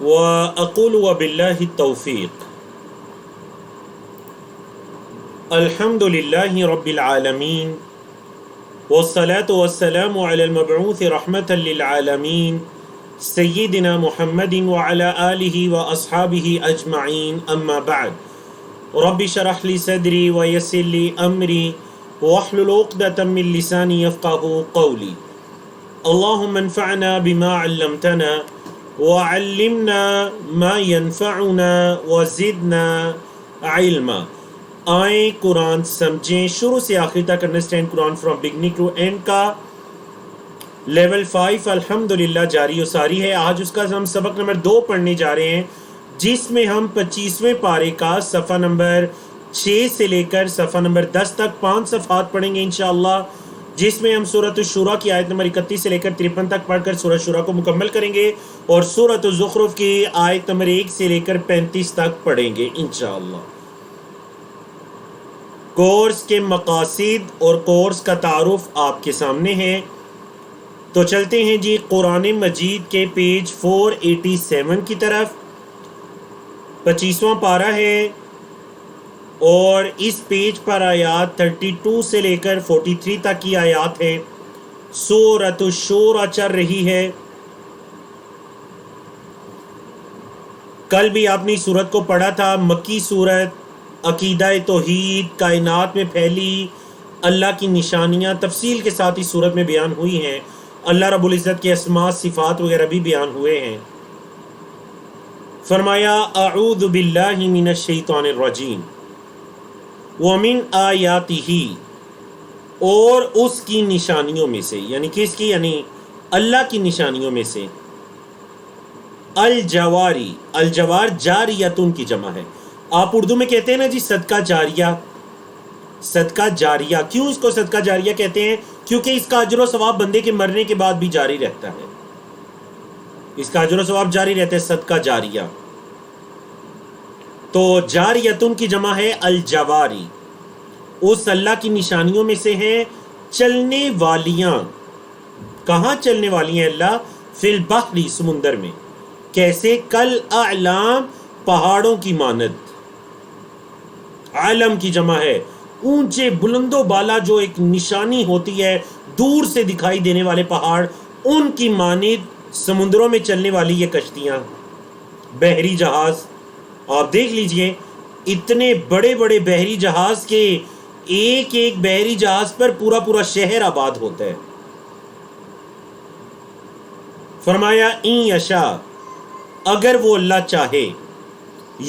وأقول وبالله التوفيق. الحمد لله رب العالمين والصلاة والسلام على المبعوث رحمة للعالمين سيدنا محمد وعلى آله وأصحابه أجمعين. أما بعد، رب اشرح لي صدري ويسر لي أمري واحلل عقدة من لساني يفقهوا قولي. اللهم انفعنا بما علمتنا وعلمنا ما ينفعنا وزدنا علما. آئیں قرآن سمجھیں، شروع سے آخر تک انڈرسٹینڈ قرآن فرام بگننگ ٹو اینڈ کا لیول 5 الحمدللہ جاری و ساری ہے. آج اس کا ہم سبق نمبر 2 پڑھنے جا رہے ہیں، جس میں ہم 25ویں پارے کا صفحہ نمبر 6 سے لے کر صفحہ نمبر 10 تک 5 صفحات پڑھیں گے انشاءاللہ، جس میں ہم سورۃ الشورى کی آیت نمبر 31 سے لے کر 53 تک پڑھ کر سورۃ شورى کو مکمل کریں گے، اور سورۃ الزخرف کی آیت نمبر 1 سے لے کر 35 تک پڑھیں گے انشاءاللہ. کورس کے مقاصد اور کورس کا تعارف آپ کے سامنے ہے. تو چلتے ہیں جی قرآن مجید کے پیج 487 کی طرف. 25واں پارہ ہے اور اس پیج پر آیات 32 سے لے کر 43 تک کی آیات ہیں. سورۃ الشورى چل رہی ہے. کل بھی آپ نے سورت کو پڑھا تھا، مکی سورت، عقیدہ توحید، کائنات میں پھیلی اللہ کی نشانیاں تفصیل کے ساتھ اس سورت میں بیان ہوئی ہیں. اللہ رب العزت کے اسماء صفات وغیرہ بھی بیان ہوئے ہیں. فرمایا اعوذ باللہ من الشیطان الرجیم ومن آیاتہ، اور اس کی نشانیوں میں سے، یعنی کس کی؟ یعنی اللہ کی نشانیوں میں سے. الجواری، الجوار جاریتن کی جمع ہے. آپ اردو میں کہتے ہیں نا جی صدقہ جاریہ، صدقہ جاریہ. کیوں اس کو صدقہ جاریہ کہتے ہیں؟ کیونکہ اس کا اجر و ثواب بندے کے مرنے کے بعد بھی جاری رہتا ہے. اس کا اجر و ثواب جاری رہتا ہے، صدقہ جاریہ. تو جاریتن کی جمع ہے الجواری. اس اللہ کی نشانیوں میں سے ہیں چلنے والیاں. کہاں چلنے والی ہیں اللہ؟ فی البحر، سمندر میں. کیسے؟ کل اعلام، پہاڑوں کی مانند. عالم کی جمع ہے اونچے بلند و بالا، جو ایک نشانی ہوتی ہے دور سے دکھائی دینے والے پہاڑ، ان کی مانند سمندروں میں چلنے والی یہ کشتیاں، بحری جہاز. آپ دیکھ لیجئے اتنے بڑے بڑے بحری جہاز کے ایک ایک بحری جہاز پر پورا پورا شہر آباد ہوتا ہے. فرمایا ان یشاء، اگر وہ اللہ چاہے،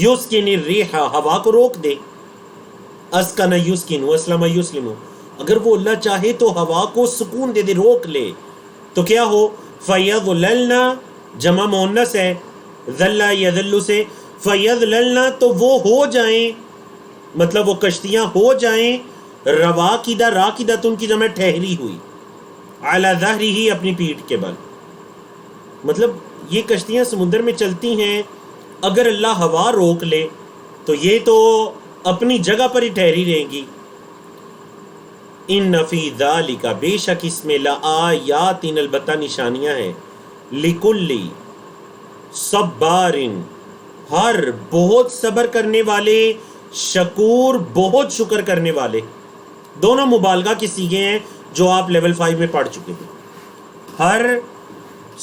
یسکن الریح، ہوا کو روک دے. اسکن یسکن واسلم یسلم، اگر وہ اللہ چاہے تو ہوا کو سکون دے دے، روک لے. تو کیا ہو؟ فیظللنا، جمع مؤنث ہے، ذل یذل سے، فیظللنا تو وہ ہو جائیں، مطلب وہ کشتیاں ہو جائیں، رواقدہ، راکدۃ کی جمع ٹھہری ہوئی، علی ظہرہ، اپنی پیٹھ کے بل. مطلب یہ کشتیاں سمندر میں چلتی ہیں، اگر اللہ ہوا روک لے تو یہ تو اپنی جگہ پر ہی ٹھہری رہیں گی. ان فی ذالک، بے شک اس میں، لآیات، البتہ نشانیاں ہیں، لکل صبار، ہر بہت صبر کرنے والے، شکور، بہت شکر کرنے والے. دونوں مبالغہ کے صیغے ہیں جو آپ لیول 5 میں پڑھ چکے ہیں، ہر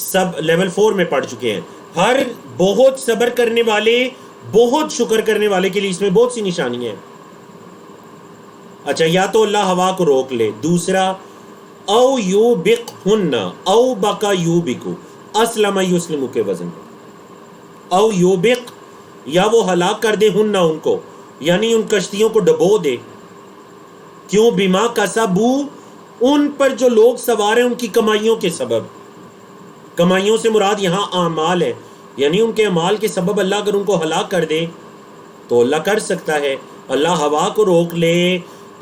سب لیول 4 میں پڑھ چکے ہیں. ہر بہت صبر کرنے والے، بہت شکر کرنے والے کے لیے اس میں بہت سی نشانیاں ہیں. اچھا، یا تو اللہ ہوا کو روک لے. دوسرا، او یوبقہن، او بقا یوبکو، اسلم یسلم کے وزن پر. او یوبق، یا وہ ہلاک کر دے، ہن، ان کو، یعنی ان کشتیوں کو ڈبو دے. کیوں؟ بما کسبو، ان پر جو لوگ سوار ہیں ان کی کمائیوں کے سبب. کمائیوں سے مراد یہاں اعمال ہے، یعنی ان کے اعمال کے سبب اللہ اگر ان کو ہلاک کر دے تو اللہ کر سکتا ہے. اللہ ہوا کو روک لے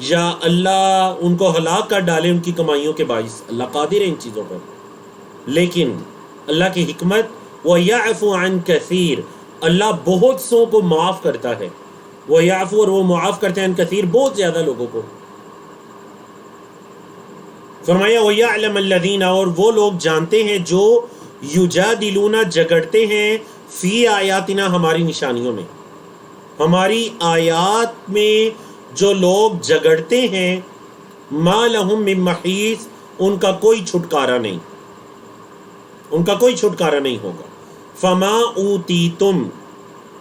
یا اللہ ان کو ہلاک کر ڈالے ان کی کمائیوں کے باعث، اللہ قادر ہے ان چیزوں پر. لیکن اللہ کی حکمت، وَيَعْفُ عَنْ كَثِيرٍ، اللہ بہت سو کو معاف کرتا ہے. وَيَعْفُ، اور وہ معاف کرتے ہیں، عن کثیر، بہت زیادہ لوگوں کو. فرمایا وَيَعْلَمَ الَّذِينَ، اور وہ لوگ جانتے ہیں جو یجادلون، جھگڑتے ہیں، فی آیاتنا ہماری نشانیوں میں، ہماری آیات میں جو لوگ جگڑتے ہیں، ما لہم من محیص، ان کا کوئی چھٹکارا نہیں، ان کا کوئی چھٹکارا نہیں ہوگا۔ فما اوتیتم،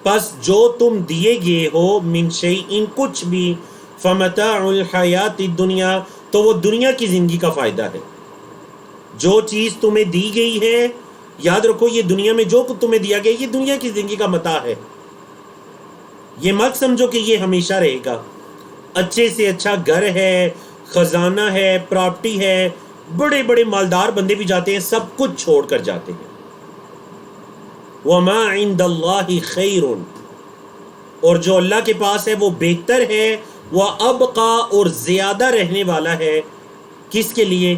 پس جو تم دیے گئے ہو، من شیئن کچھ بھی، فمتاع الحیات الدنیا، تو وہ دنیا کی زندگی کا فائدہ ہے۔ جو چیز تمہیں دی گئی ہے، یاد رکھو یہ دنیا میں جو کچھ تمہیں دیا گیا یہ دنیا کی زندگی کا متاع ہے، یہ مت سمجھو کہ یہ ہمیشہ رہے گا۔ اچھے سے اچھا گھر ہے، خزانہ ہے، پراپرٹی ہے، بڑے بڑے مالدار بندے بھی جاتے ہیں، سب کچھ چھوڑ کر جاتے ہیں۔ وَمَا عِندَ اللَّهِ خَيْرٌ، اور جو اللہ کے پاس ہے وہ بہتر ہے، وَأَبْقَى، اور زیادہ رہنے والا ہے۔ کس کے لیے؟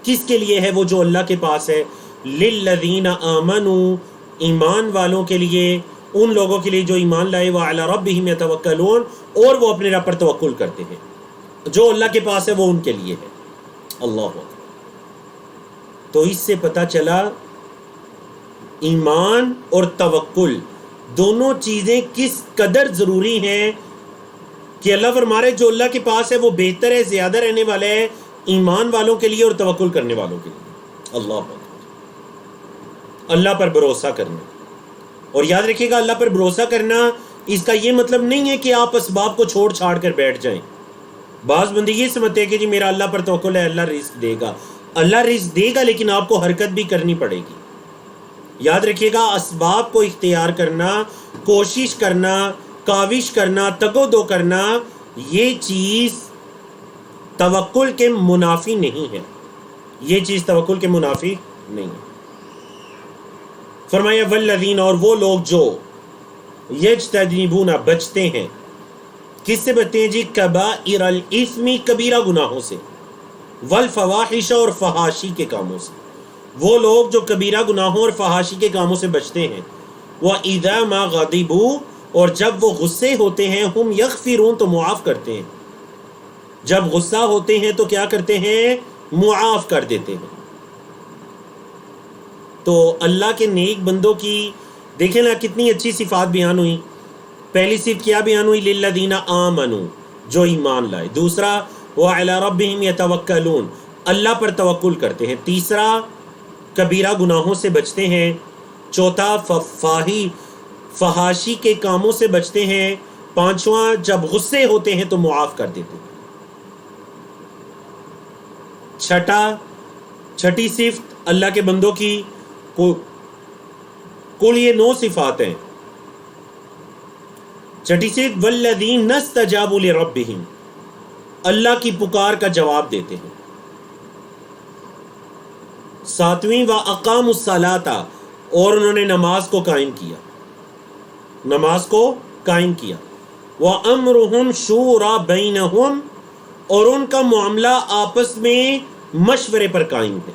کس کے لیے ہے وہ جو اللہ کے پاس ہے؟ لِلَّذِينَ آمَنُوا، ایمان والوں کے لیے، ان لوگوں کے لیے جو ایمان لائے، وَعَلَى رَبِّهِمْ يَتَوَكَّلُونَ، اور وہ اپنے رب پر توکل کرتے ہیں۔ جو اللہ کے پاس ہے وہ ان کے لیے ہے۔ اللہ اکبر۔ تو اس سے پتہ چلا ایمان اور توکل دونوں چیزیں کس قدر ضروری ہیں، کہ اللہ فرما رہے جو اللہ کے پاس ہے وہ بہتر ہے، زیادہ رہنے والا ہے، ایمان والوں کے لیے اور توکل کرنے والوں کے لیے۔ اللہ اکبر۔ اللہ پر بھروسہ کرنا، اور یاد رکھیے گا اللہ پر بھروسہ کرنا اس کا یہ مطلب نہیں ہے کہ آپ اسباب کو چھوڑ چھاڑ کر بیٹھ جائیں۔ بعض بندے یہ سمجھتے ہیں کہ جی میرا اللہ پر توکل ہے، اللہ رزق دے گا۔ اللہ رزق دے گا، لیکن آپ کو حرکت بھی کرنی پڑے گی۔ یاد رکھیے گا اسباب کو اختیار کرنا، کوشش کرنا، کاوش کرنا، تگ و دو کرنا، یہ چیز توکل کے منافی نہیں ہے، یہ چیز توکل کے منافی نہیں ہے۔ فرمایا والذین، اور وہ لوگ جو یجتنبون، بچتے ہیں، کس سے بچتے ہیں جی؟ کبائر الاثم، کبیرہ گناہوں سے، والفواحش، اور فحاشی کے کاموں سے۔ وہ لوگ جو کبیرہ گناہوں اور فحاشی کے کاموں سے بچتے ہیں، وَإِذَا مَا غَضِبُوا، اور جب وہ غصے ہوتے ہیں، ہم یغفرون، تو معاف کرتے ہیں۔ جب غصہ ہوتے ہیں تو کیا کرتے ہیں؟ معاف کر دیتے ہیں۔ تو اللہ کے نیک بندوں کی دیکھیں نا کتنی اچھی صفات بیان ہوئی۔ پہلی صفت کیا بیان ہوئی؟ للذین آمنوا، جو ایمان لائے۔ دوسرا وعلی ربہم یتوکلون، اللہ پر توکل کرتے ہیں۔ تیسرا کبیرہ گناہوں سے بچتے ہیں۔ چوتھا فحاشی کے کاموں سے بچتے ہیں۔ پانچواں جب غصے ہوتے ہیں تو معاف کر دیتے ہیں۔ چھٹی صفت اللہ کے بندوں کی کل یہ 9 صفات ہیں۔ چھٹی صفت والذین استجابوا لربہم، اللہ کی پکار کا جواب دیتے ہیں۔ ساتویں واقاموا الصلاۃ، اور انہوں نے نماز کو قائم کیا، نماز کو قائم کیا۔ وامرهم شورى بینہم، اور ان کا معاملہ آپس میں مشورے پر قائم ہے۔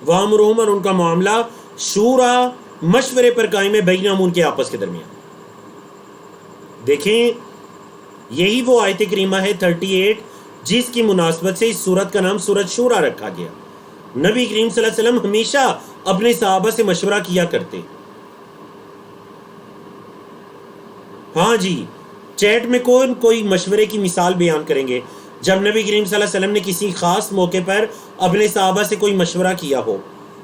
وامرهم، اور ان کا معاملہ شورا، مشورے پر قائم ہے، بینہم، ان کے آپس کے درمیان۔ دیکھیں یہی وہ آیت کریمہ ہے 38 جس کی مناسبت سے اس سورت کا نام سورت شورا رکھا گیا۔ نبی کریم صلی اللہ علیہ وسلم ہمیشہ اپنے صحابہ سے مشورہ کیا کرتے۔ ہاں جی، چیٹ میں کوئی مشورے کی مثال بیان کریں گے جب نبی کریم صلی اللہ علیہ وسلم نے کسی خاص موقع پر اپنے صحابہ سے کوئی مشورہ کیا ہو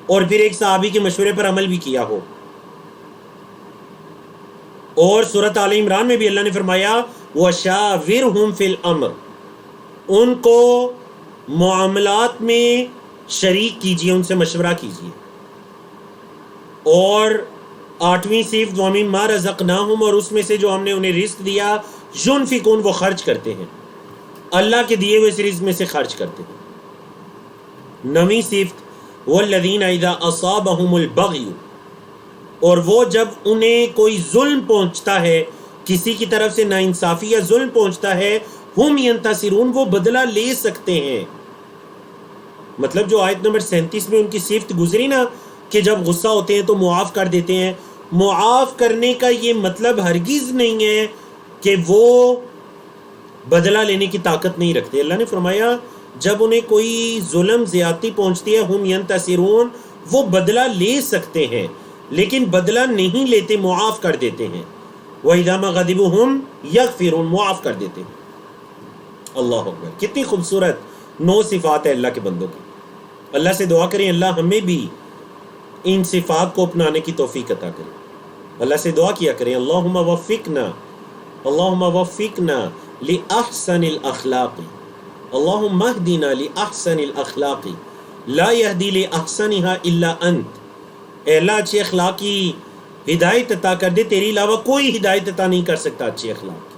اور پھر ایک صحابی کے مشورے پر عمل بھی کیا ہو۔ اور سورۃ آل عمران میں بھی اللہ نے فرمایا وَشَاوِرْهُمْ فِي الْأَمْرِ، ان کو معاملات میں شریک کیجیے، ان سے مشورہ کیجیے۔ اور 8ویں صفت وَمِمَّا رَزَقْنَاهُمْ، اور اس میں سے جو ہم نے انہیں رزق دیا، يُنْفِقُونَ، وہ خرچ کرتے ہیں، اللہ کے دیے ہوئے اس رزق میں سے خرچ کرتے ہیں۔ 9ویں صفت وَالَّذِينَ إِذَا أَصَابَهُمُ الْبَغْيُ، اور وہ جب انہیں کوئی ظلم پہنچتا ہے، کسی کی طرف سے ناانصافی یا ظلم پہنچتا ہے، ہم ینتصرون، وہ بدلہ لے سکتے ہیں۔ مطلب جو آیت نمبر 37 میں ان کی صفت گزری نا کہ جب غصہ ہوتے ہیں تو معاف کر دیتے ہیں، معاف کرنے کا یہ مطلب ہرگز نہیں ہے کہ وہ بدلہ لینے کی طاقت نہیں رکھتے۔ اللہ نے فرمایا جب انہیں کوئی ظلم زیادتی پہنچتی ہے، ہم ینتصرون، وہ بدلہ لے سکتے ہیں، لیکن بدلہ نہیں لیتے، معاف کر دیتے ہیں. وَإِذَا مَا غَضِبُوا هُمْ يَغْفِرُونَ، معاف کر دیتے ہیں. اللہ اکبر، کتنی خوبصورت 9 صفات ہے اللہ کے بندوں کی. اللہ سے دعا کریں اللہ ہمیں بھی ان صفات کو اپنانے کی توفیق عطا کرے. اللہ سے دعا کیا کریں اللہم وفقنا لأحسن الاخلاق، اللہم اہدنا لأحسن الاخلاق لا یہدی لأحسنها الا انت. اے اللہ اچھے اخلاق کی ہدایت عطا کر دے، تیری علاوہ کوئی ہدایت عطا نہیں کر سکتا اچھے اخلاق کی.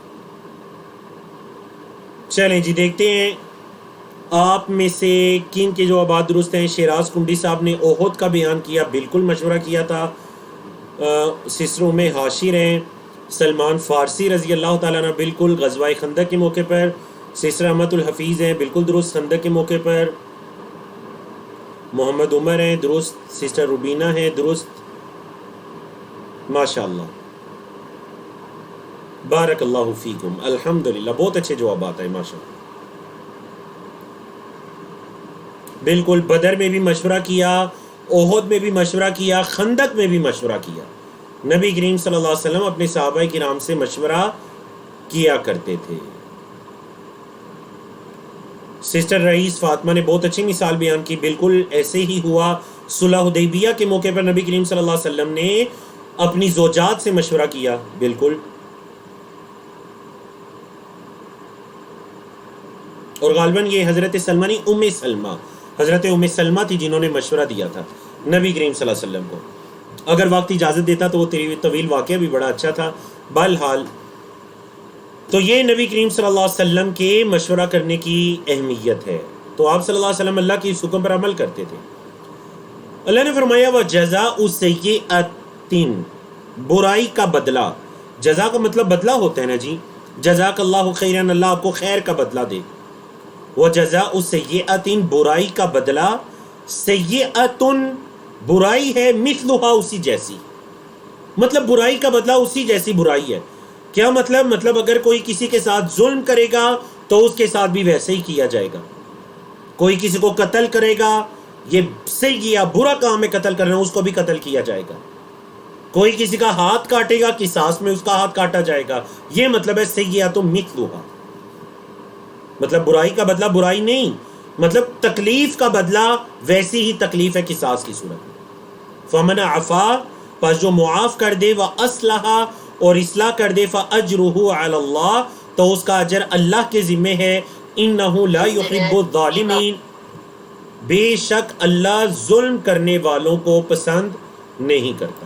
چلیں جی دیکھتے ہیں آپ میں سے کن کے جوابات درست ہیں. شیراز کنڈی صاحب نے احد کا بیان کیا، بالکل مشورہ کیا تھا. سسروں میں حاشر ہیں. سلمان فارسی رضی اللہ تعالیٰ عنہ بالکل غزوہ خندق کے موقع پر. سسر احمد الحفیظ ہیں بالکل درست خندق کے موقع پر. محمد عمر ہیں درست. سسٹر روبینہ ہیں درست. ماشاءاللہ بارک اللہ فیکم. الحمدللہ بہت اچھے جوابات ہیں ماشاءاللہ. بالکل بدر میں بھی مشورہ کیا، احد میں بھی مشورہ کیا، خندق میں بھی مشورہ کیا. نبی کریم صلی اللہ علیہ وسلم اپنے صحابہ کرام سے مشورہ کیا کرتے تھے. سسٹر رئیس فاطمہ نے بہت اچھی مثال بیان کی. بالکل ایسے ہی ہوا. صلح حدیبیہ کے موقع پر نبی کریم صلی اللہ علیہ وسلم نے اپنی زوجات سے مشورہ کیا. بالکل. اور غالباً یہ حضرت سلمہ نہیں، حضرت ام سلمہ تھی جنہوں نے مشورہ دیا تھا نبی کریم صلی اللہ علیہ وسلم کو. اگر وقت اجازت دیتا تو وہ طویل واقعہ بھی بڑا اچھا تھا. بہرحال تو یہ نبی کریم صلی اللہ علیہ وسلم کے مشورہ کرنے کی اہمیت ہے. تو آپ صلی اللہ علیہ وسلم اللہ کی اس حکم پر عمل کرتے تھے. اللہ نے فرمایا وَجَزَاءُ سَیِّئَةٍ، برائی کا بدلہ. جزا کا مطلب بدلہ ہوتا ہے نا جی. جزاک اللہ خیرا، اللہ آپ کو خیر کا بدلہ دے. وَجَزَاءُ سَیِّئَةٍ، برائی کا بدلہ. سیئۃ برائی ہے، مثلھا اسی جیسی. مطلب برائی کا بدلہ اسی جیسی برائی ہے. کیا مطلب اگر کوئی کسی کے ساتھ ظلم کرے گا تو اس کے ساتھ بھی ویسے ہی کیا جائے گا. کوئی کسی کو قتل کرے گا، یہ سیئہ برا کام ہے قتل کرنا، اس کو بھی قتل کیا جائے گا. کوئی کسی کا ہاتھ کاٹے گا، قصاص میں اس کا ہاتھ کاٹا جائے گا. یہ مطلب ہے سیئۃ مثلھا. مطلب برائی کا بدلہ برائی نہیں، مطلب تکلیف کا بدلہ ویسی ہی تکلیف ہے قصاص کی صورت میں. فمن عفا، پس جو معاف کر دے، واصلح، اور اصلاح کر دے، فاجرہ علی اللہ، تو اس کا اجر اللہ کے ذمہ ہے. انہ لا یحب الظالمین، بے شک اللہ ظلم کرنے والوں کو پسند نہیں کرتا.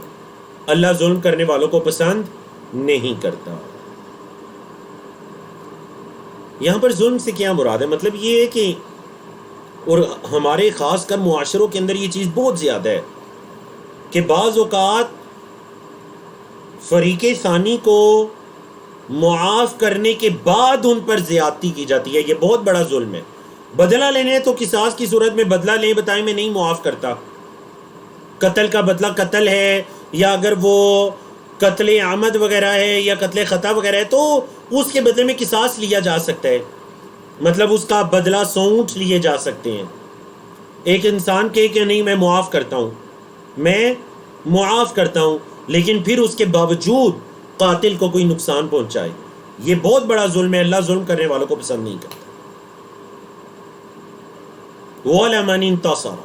اللہ ظلم کرنے والوں کو پسند نہیں کرتا. یہاں پر ظلم سے کیا مراد ہے؟ مطلب یہ ہے کہ، اور ہمارے خاص کر معاشروں کے اندر یہ چیز بہت زیادہ ہے کہ بعض اوقات فریق ثانی کو معاف کرنے کے بعد ان پر زیادتی کی جاتی ہے. یہ بہت بڑا ظلم ہے. بدلہ لینے تو قصاص کی صورت میں بدلہ لیں، بتائیں میں نہیں معاف کرتا. قتل کا بدلہ قتل ہے، یا اگر وہ قتل عمد وغیرہ ہے یا قتل خطا وغیرہ ہے تو اس کے بدلے میں قصاص لیا جا سکتا ہے. مطلب اس کا بدلہ سونٹ لیے جا سکتے ہیں. ایک انسان کہ نہیں میں معاف کرتا ہوں، میں معاف کرتا ہوں، لیکن پھر اس کے باوجود قاتل کو کوئی نقصان پہنچائے، یہ بہت بڑا ظلم ہے. اللہ ظلم کرنے والوں کو پسند نہیں کرتا. وَلَمَنِ انتَصَرَ،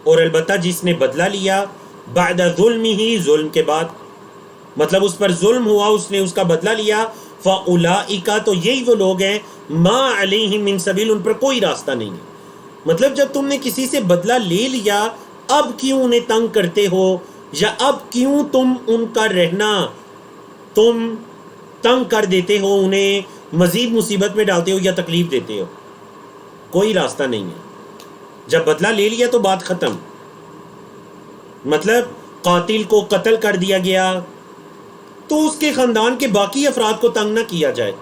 اور البتہ جس نے بدلہ لیا، بعد ظلمہ، ظلم کے بعد، مطلب اس پر ظلم ہوا، اس نے اس کا بدلہ لیا. فَأُولَئِکَ، تو یہی وہ لوگ ہیں، مَا عَلَیہم مِن سَبِیل، ان پر کوئی راستہ نہیں ہے. مطلب جب تم نے کسی سے بدلہ لے لیا، اب کیوں انہیں تنگ کرتے ہو، یا اب کیوں تم ان کا رہنا تم تنگ کر دیتے ہو، انہیں مزید مصیبت میں ڈالتے ہو یا تکلیف دیتے ہو؟ کوئی راستہ نہیں ہے. جب بدلہ لے لیا تو بات ختم. مطلب قاتل کو قتل کر دیا گیا تو اس کے خاندان کے باقی افراد کو تنگ نہ کیا جائے.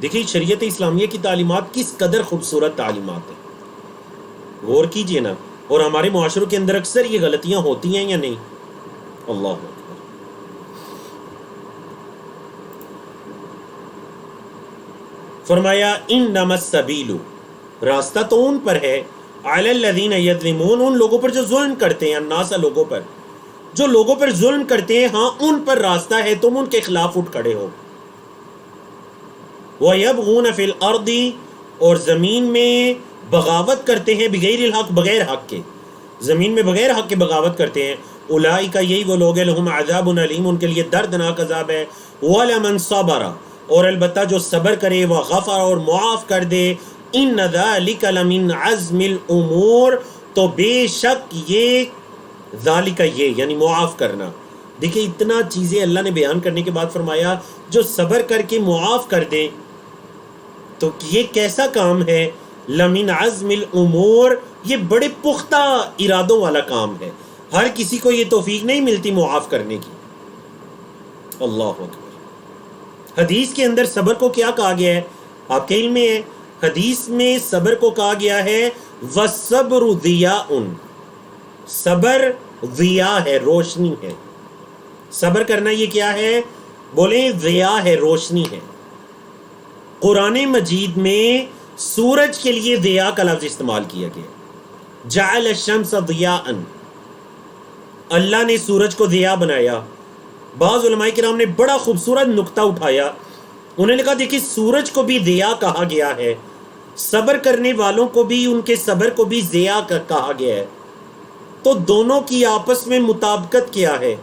دیکھیے شریعت اسلامیہ کی تعلیمات کس قدر خوبصورت تعلیمات ہیں، غور کیجئے نا. اور ہمارے معاشروں کے اندر اکثر یہ غلطیاں ہوتی ہیں یا نہیں؟ اللہ اکبر. فرمایا انما السبیل، راستہ تو ان پر ہے، علی الذین یظلمون، ان لوگوں پر جو ظلم کرتے ہیں، الناس لوگوں پر جو لوگوں پر ظلم کرتے ہیں، ہاں ان پر راستہ ہے، تم ان کے خلاف اٹھ کھڑے ہو. وَيَبْغُونَ فِي الْأَرْضِ، اور زمین میں بغاوت کرتے ہیں، بغیر الحق، بغیر حق کے، زمین میں بغیر حق کے بغاوت کرتے ہیں. اولئک، یہی وہ لوگ ہیں، لہم عذاب علیم، ان کے لیے دردناک عذاب ہے. وَلَمَنْ صَبَرَ، اور البتہ جو صبر کرے، وَغَفَرَ، اور معاف کر دے، ان ذالک لمن عزم الامور، تو بے شک یہ ذالک، یہ یعنی معاف کرنا. دیکھیں اتنا چیزیں اللہ نے بیان کرنے کے بعد فرمایا جو صبر کر کے معاف کر دیں، تو یہ کیسا کام ہے؟ لمن عزم الامور، یہ بڑے پختہ ارادوں والا کام ہے. ہر کسی کو یہ توفیق نہیں ملتی معاف کرنے کی. اللہ اکبر. حدیث کے اندر صبر کو کیا کہا گیا ہے؟ آپ کے علم میں ہے، حدیث میں صبر کو کہا گیا ہے وَالصَّبْرُ ضِيَاءٌ، صبر ضیاء ہے، روشنی ہے. صبر کرنا یہ کیا ہے؟ بولیں ضیاء ہے، روشنی ہے. قرآن مجید میں سورج کے لیے ضیاء کا لفظ استعمال کیا گیا. جعل الشمس ضیاءً، اللہ نے سورج کو ضیاء بنایا. بعض علماء کرام نے بڑا خوبصورت نقطہ اٹھایا، انہوں نے کہا دیکھیں سورج کو بھی ضیاء کہا گیا ہے، صبر کرنے والوں کو بھی ان کے صبر کو بھی ضیاء کہا گیا ہے، تو دونوں کی آپس میں مطابقت کیا ہے؟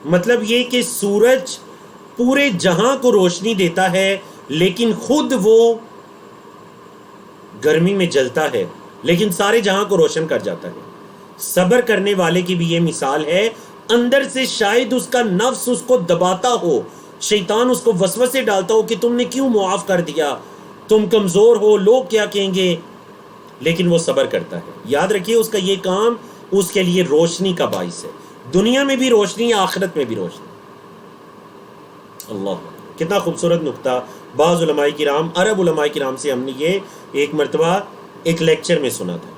مطلب یہ کہ سورج پورے جہاں کو روشنی دیتا ہے لیکن خود وہ گرمی میں جلتا ہے، لیکن سارے جہاں کو روشن کر جاتا ہے. صبر کرنے والے کی بھی یہ مثال ہے، اندر سے شاید اس کا نفس اس کو دباتا ہو، شیطان اس کو وسوسے ڈالتا ہو کہ تم نے کیوں معاف کر دیا، تم کمزور ہو، لوگ کیا کہیں گے، لیکن وہ صبر کرتا ہے. یاد رکھیے اس کا یہ کام اس کے لیے روشنی کا باعث ہے، دنیا میں بھی روشنی، آخرت میں بھی روشنی. اللہ، کتنا خوبصورت نقطہ. بعض علماء کرام، عرب علماء کرام سے ہم نے یہ ایک مرتبہ ایک لیکچر میں سنا تھا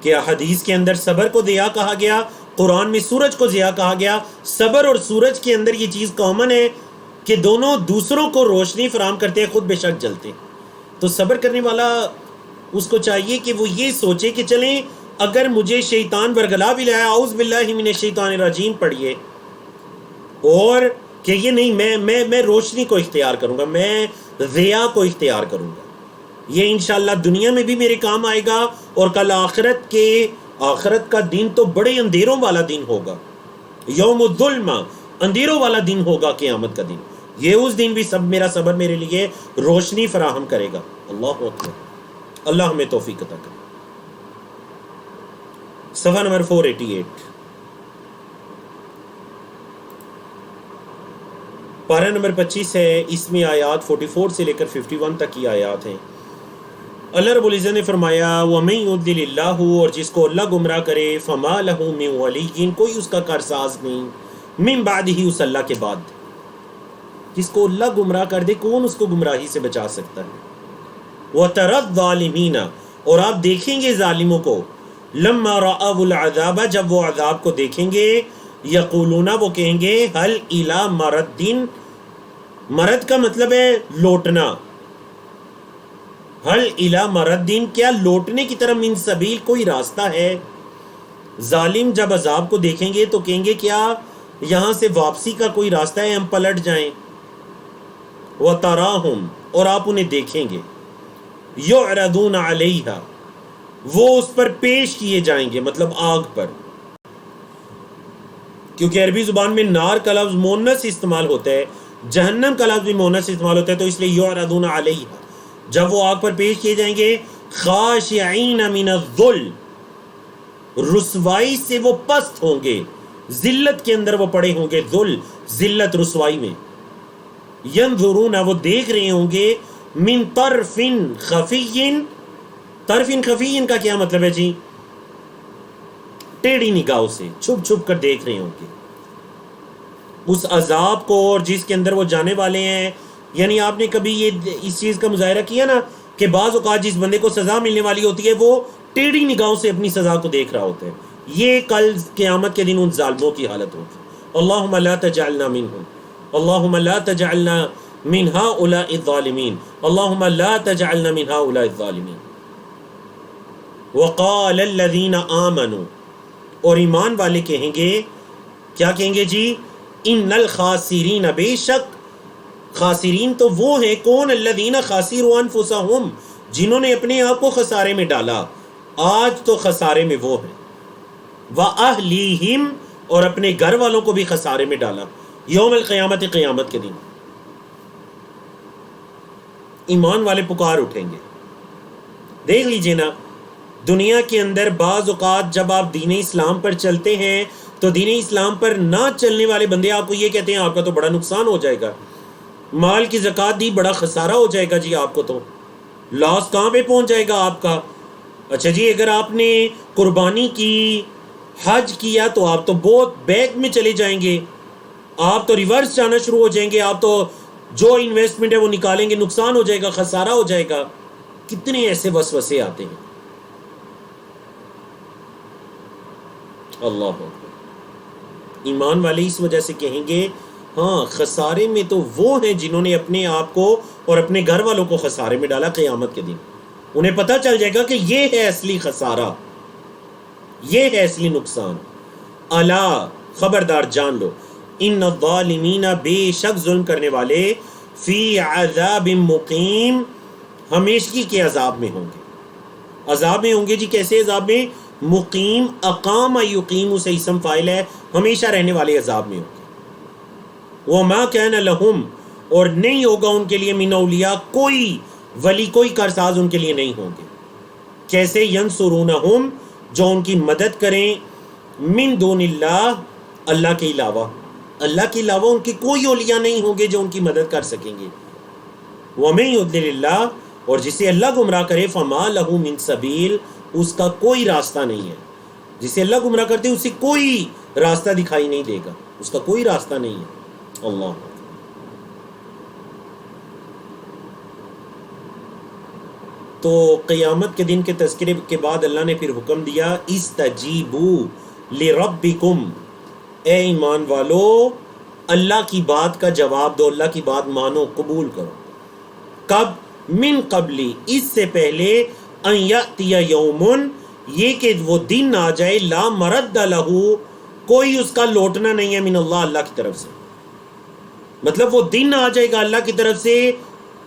کہ حدیث کے اندر صبر کو ضیاء کہا گیا، قرآن میں سورج کو ضیاء کہا گیا. صبر اور سورج کے اندر یہ چیز کامن ہے کہ دونوں دوسروں کو روشنی فراہم کرتے ہیں، خود بے شک جلتے ہیں. تو صبر کرنے والا اس کو چاہیے کہ وہ یہ سوچے کہ چلیں اگر مجھے شیطان برگلا بھی لایا، اعوذ باللہ من الشیطان الرجیم پڑھیے، اور کہ یہ نہیں، میں روشنی کو اختیار کروں گا، میں ضیاء کو اختیار کروں گا. یہ انشاءاللہ دنیا میں بھی میرے کام آئے گا، اور کل آخرت کا دن تو بڑے اندھیروں والا دن ہوگا. یوم الظلم، اندھیروں والا دن ہوگا قیامت کا دن. یہ اس دن بھی میرا صبر میرے لیے روشنی فراہم کرے گا. اللہ اکبر. اللہ ہمیں توفیق عطا کرے. صفحہ نمبر 488، پارہ نمبر 25 ہے، اس میں آیات 44 سے لے کر 51 تک کی آیات ہیں. اللہ رب العزت نے فرمایا وَمَن يُضْلِلِ اللَّهُ، اور جس کو اللہ گمراہ کرے، فَمَا لَهُ مِن وَلِيٍّ، کوئی اس کا کارساز نہیں، من بعدہ، اس اللہ کے بعد. جس کو اللہ گمراہ کر دے کون اس کو گمراہی سے بچا سکتا ہے. وَتَرَى الظَّالِمِينَ، اور آپ دیکھیں گے ظالموں کو، لَمَّا رَأَوُا الْعَذَابَ، جب وہ عذاب کو دیکھیں گے، یقولون، وہ کہیں گے، هَلْ إِلَى مَرَدٍ، مرد کا مطلب ہے لوٹنا، هَلْ إِلَى مَرَدٍ، کیا لوٹنے کی طرف من سبیل، کوئی راستہ ہے. ظالم جب عذاب کو دیکھیں گے تو کہیں گے کیا یہاں سے واپسی کا کوئی راستہ ہے، ہم پلٹ جائیں. وَتَرَاهُمْ، اور آپ انہیں دیکھیں گے، يُعْرَضُونَ عَلَيْهَا، وہ اس پر پیش کیے جائیں گے، مطلب آگ پر. کیونکہ عربی زبان میں نار کا لفظ مونس استعمال ہوتا ہے، جہنم کا لفظ بھی مونس استعمال ہوتا ہے، تو اس لیے يُعْرَضُونَ عَلَيْهَا، جب وہ آگ پر پیش کیے جائیں گے، خاشعین من الذل، رسوائی سے وہ پست ہوں گے، ذلت کے اندر وہ پڑے ہوں گے، ذل ذلت رسوائی میں. ینظرون، وہ دیکھ رہے ہوں گے، من طرف خفی، طرف خفی کا کیا مطلب ہے جی؟ ٹیڑھی نگاہوں سے چھپ چھپ کر دیکھ رہے ہوں گے اس عذاب کو، اور جس کے اندر وہ جانے والے ہیں. یعنی آپ نے کبھی یہ اس چیز کا مظاہرہ کیا نا کہ بعض اوقات جس بندے کو سزا ملنے والی ہوتی ہے وہ ٹیڑھی نگاہوں سے اپنی سزا کو دیکھ رہا ہوتا ہے. یہ کل قیامت کے دن ان ظالموں کی حالت ہوگی. اللہم لا تجعلنا منہم، اللہم لا تجعلنا من هؤلاء الظالمین، اللہم لا تجعلنا من هؤلاء الظالمین. وقال الذین آمنوا، اور ایمان والے کہیں گے، کیا کہیں گے جی؟ ان الخاسرین، بے شک خاسرین تو وہ ہیں، کون؟ الذین خاسروا انفسہم، جنہوں نے اپنے آپ کو خسارے میں ڈالا، آج تو خسارے میں وہ ہیں، وَأَهْلِهِمْ، اور اپنے گھر والوں کو بھی خسارے میں ڈالا، یوم القیامت، قیامت کے دن ایمان والے پکار اٹھیں گے۔ دیکھ لیجئے نا، دنیا کے اندر بعض اوقات جب آپ دین اسلام پر چلتے ہیں تو دین اسلام پر نہ چلنے والے بندے آپ کو یہ کہتے ہیں آپ کا تو بڑا نقصان ہو جائے گا، مال کی زکوٰۃ دی، بڑا خسارہ ہو جائے گا جی، آپ کو تو لاس کہاں پہ پہنچ جائے گا آپ کا۔ اچھا جی، اگر آپ نے قربانی کی، حج کیا، تو آپ تو بہت بیک میں چلے جائیں گے، آپ تو ریورس جانا شروع ہو جائیں گے، آپ تو جو انویسٹمنٹ ہے وہ نکالیں گے، نقصان ہو جائے گا، خسارہ ہو جائے گا۔ کتنے ایسے وسوسے آتے ہیں، اللہ اکبر۔ ایمان والے اس وجہ سے کہیں گے ہاں، خسارے میں تو وہ ہیں جنہوں نے اپنے آپ کو اور اپنے گھر والوں کو خسارے میں ڈالا قیامت کے دن۔ انہیں پتہ چل جائے گا کہ یہ ہے اصلی خسارہ، یہ ہے اصلی نقصان۔ الا، خبردار جان لو، ان الظالمین، بے شک ظلم کرنے والے، فی عذاب مقیم، ہمیشگی کے عذاب میں ہوں گے۔ عذاب میں ہوں گے جی، کیسے عذاب میں؟ مقیم، اقام یقیم سے اسم فاعل ہے، ہمیشہ رہنے والے عذاب میں ہوں گے۔ وما کان لہم، اور نہیں ہوگا ان کے لیے، من اولیاء، کوئی ولی، کوئی کارساز ان کے لیے نہیں ہوں گے۔ کیسے؟ ینصرونہم، جو ان کی مدد کریں، من دون اللہ، اللہ کے علاوہ، اللہ کے علاوہ ان کے کوئی اولیاء نہیں ہوں گے جو ان کی مدد کر سکیں گے۔ ومن یضلل اللہ، اور جسے اللہ گمراہ کرے، فما لہ من سبیل، اس کا کوئی راستہ نہیں ہے۔ جسے اللہ گمراہ کرتے اسے کوئی راستہ دکھائی نہیں دے گا، اس کا کوئی راستہ نہیں ہے۔ اللہ، تو قیامت کے دن کے تذکرے کے بعد اللہ نے پھر حکم دیا، استجیبوا لربکم، اے ایمان والو اللہ کی بات کا جواب دو، اللہ کی بات مانو، قبول کرو۔ کب؟ من قبلی، اس سے پہلے، ان یأتی یوم، یہ کہ وہ دن آ جائے، لا مرد لہ، کوئی اس کا لوٹنا نہیں ہے، من اللہ، اللہ کی طرف سے۔ مطلب وہ دن آ جائے گا اللہ کی طرف سے،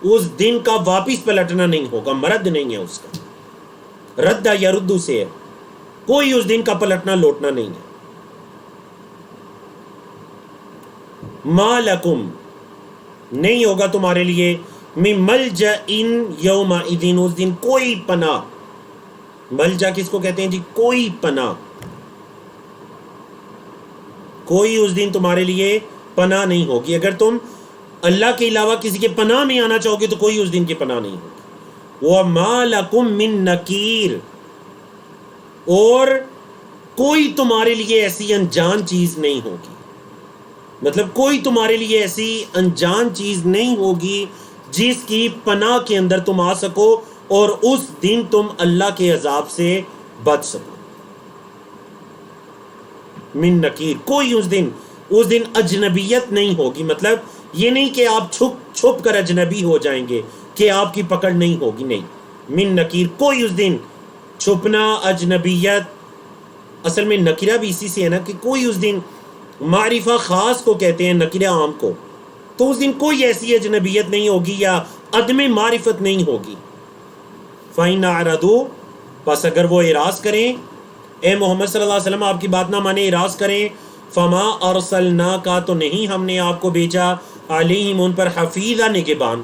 اس دن کا واپس پلٹنا نہیں ہوگا، مرد نہیں ہے اس کا، رد یردو سے ہے، کوئی اس دن کا پلٹنا لوٹنا نہیں ہے۔ ما لکم، نہیں ہوگا تمہارے لیے، من ملجأ یومئذ، اس دن کوئی پناہ۔ ملجا کس کو کہتے ہیں جی؟ کوئی پناہ، کوئی اس دن تمہارے لیے پناہ نہیں ہوگی۔ اگر تم اللہ کے علاوہ کسی کے پناہ میں آنا چاہو گے تو کوئی اس دن کی پناہ نہیں ہوگی۔ وَمَا لَكُم مِّن نَكِيرٍ، اور کوئی تمہارے لیے ایسی انجان چیز نہیں ہوگی، مطلب کوئی تمہارے لیے ایسی انجان چیز نہیں ہوگی جس کی پناہ کے اندر تم آ سکو اور اس دن تم اللہ کے عذاب سے بچ سکو۔ من نکیر، کوئی اس دن اجنبیت نہیں ہوگی، مطلب یہ نہیں کہ آپ چھپ کر اجنبی ہو جائیں گے کہ آپ کی پکڑ نہیں ہوگی، نہیں۔ من نکیر، کوئی اس دن چھپنا، اجنبیت، اصل میں نکرہ بھی اسی سے ہے نا، کہ کوئی اس دن، معرفہ خاص کو کہتے ہیں، نکرہ عام کو، تو اس دن کوئی ایسی اجنبیت نہیں ہوگی یا عدم معرفت نہیں ہوگی۔ فَإِنْ أَعْرَضُوا، پس اگر وہ اعراض کریں، اے محمد صلی اللہ علیہ وسلم آپ کی بات نہ مانے، اعراض کریں، فَمَا أَرْسَلْنَاكَ، تو نہیں ہم نے آپ کو بھیجا، عَلَيْهِمْ، ان پر، حفیظا، نگہبان۔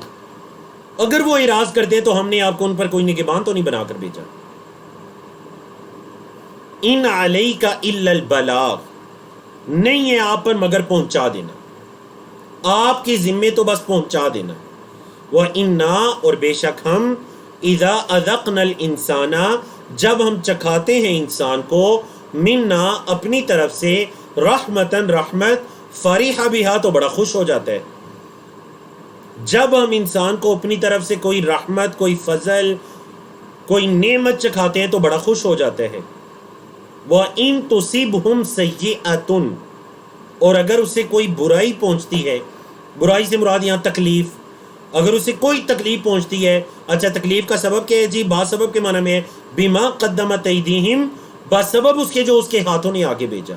اگر وہ اعراض کرتے ہیں تو ہم نے آپ کو ان پر کوئی نگہبان تو نہیں بنا کر بھیجا۔ إِنْ عَلَيْكَ إِلَّا الْبَلَاغُ، نہیں ہے آپ پر مگر پہنچا دینا، آپ کے ذمے تو بس پہنچا دینا۔ وَإِنَّا، اور بے شک ہم، اذا اذقنا الانسان، جب ہم چکھاتے ہیں انسان کو، منا، اپنی طرف سے، رحمتن، رحمت، فرح بہا، تو بڑا خوش ہو جاتا ہے۔ جب ہم انسان کو اپنی طرف سے کوئی رحمت، کوئی فضل، کوئی نعمت چکھاتے ہیں تو بڑا خوش ہو جاتا ہے۔ وَإِن تُصِبْهُمْ سَيِّئَةٌ، اور اگر اسے کوئی برائی پہنچتی ہے، برائی سے مراد یہاں تکلیف، اگر اسے کوئی تکلیف پہنچتی ہے، اچھا تکلیف کا سبب کیا ہے جی؟ با سبب کے معنی میں ہے بما قدمت ایدیہم، بسبب اس کے جو اس کے ہاتھوں نے آگے بھیجا،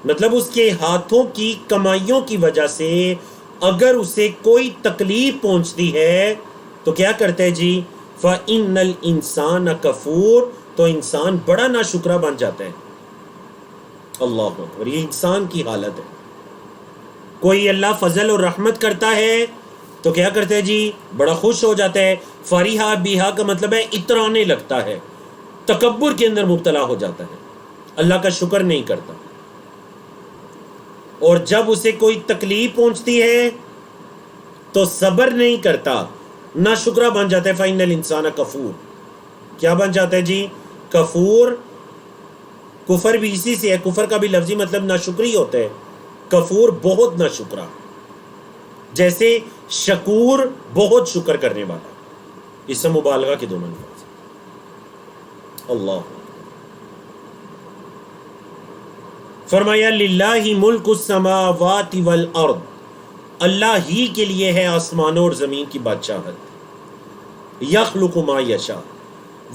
مطلب اس کے ہاتھوں کی کمائیوں کی وجہ سے اگر اسے کوئی تکلیف پہنچتی ہے تو کیا کرتا ہے جی؟ فَإِنَّ الْإِنسَانَ كَفُورٌ، تو انسان بڑا ناشکرہ بن جاتا ہے۔ اللہ اکبر، یہ انسان کی حالت ہے۔ کوئی اللہ فضل اور رحمت کرتا ہے تو کیا کرتا ہے جی؟ بڑا خوش ہو جاتا ہے۔ فریحا بیہا کا مطلب ہے اترانے لگتا ہے، تکبر کے اندر مبتلا ہو جاتا ہے، اللہ کا شکر نہیں کرتا۔ اور جب اسے کوئی تکلیف پہنچتی ہے تو صبر نہیں کرتا، ناشکرہ بن جاتا ہے۔ فَإِنَّ الْإِنسَانَ كَفُورٌ، کیا بن جاتا ہے جی؟ کفور۔ کفر بھی اسی سے ہے، کفر کا بھی لفظی مطلب ناشکری ہوتا ہے، کفور بہت ناشکرہ، جیسے شکور بہت شکر کرنے والا، اس سے مبالغہ کے دونوں الفاظ۔ اللہ فرمایا للہ ملک السماوات والارض، اللہ ہی کے لیے ہے آسمانوں اور زمین کی بادشاہت۔ یخلق ما یشاء،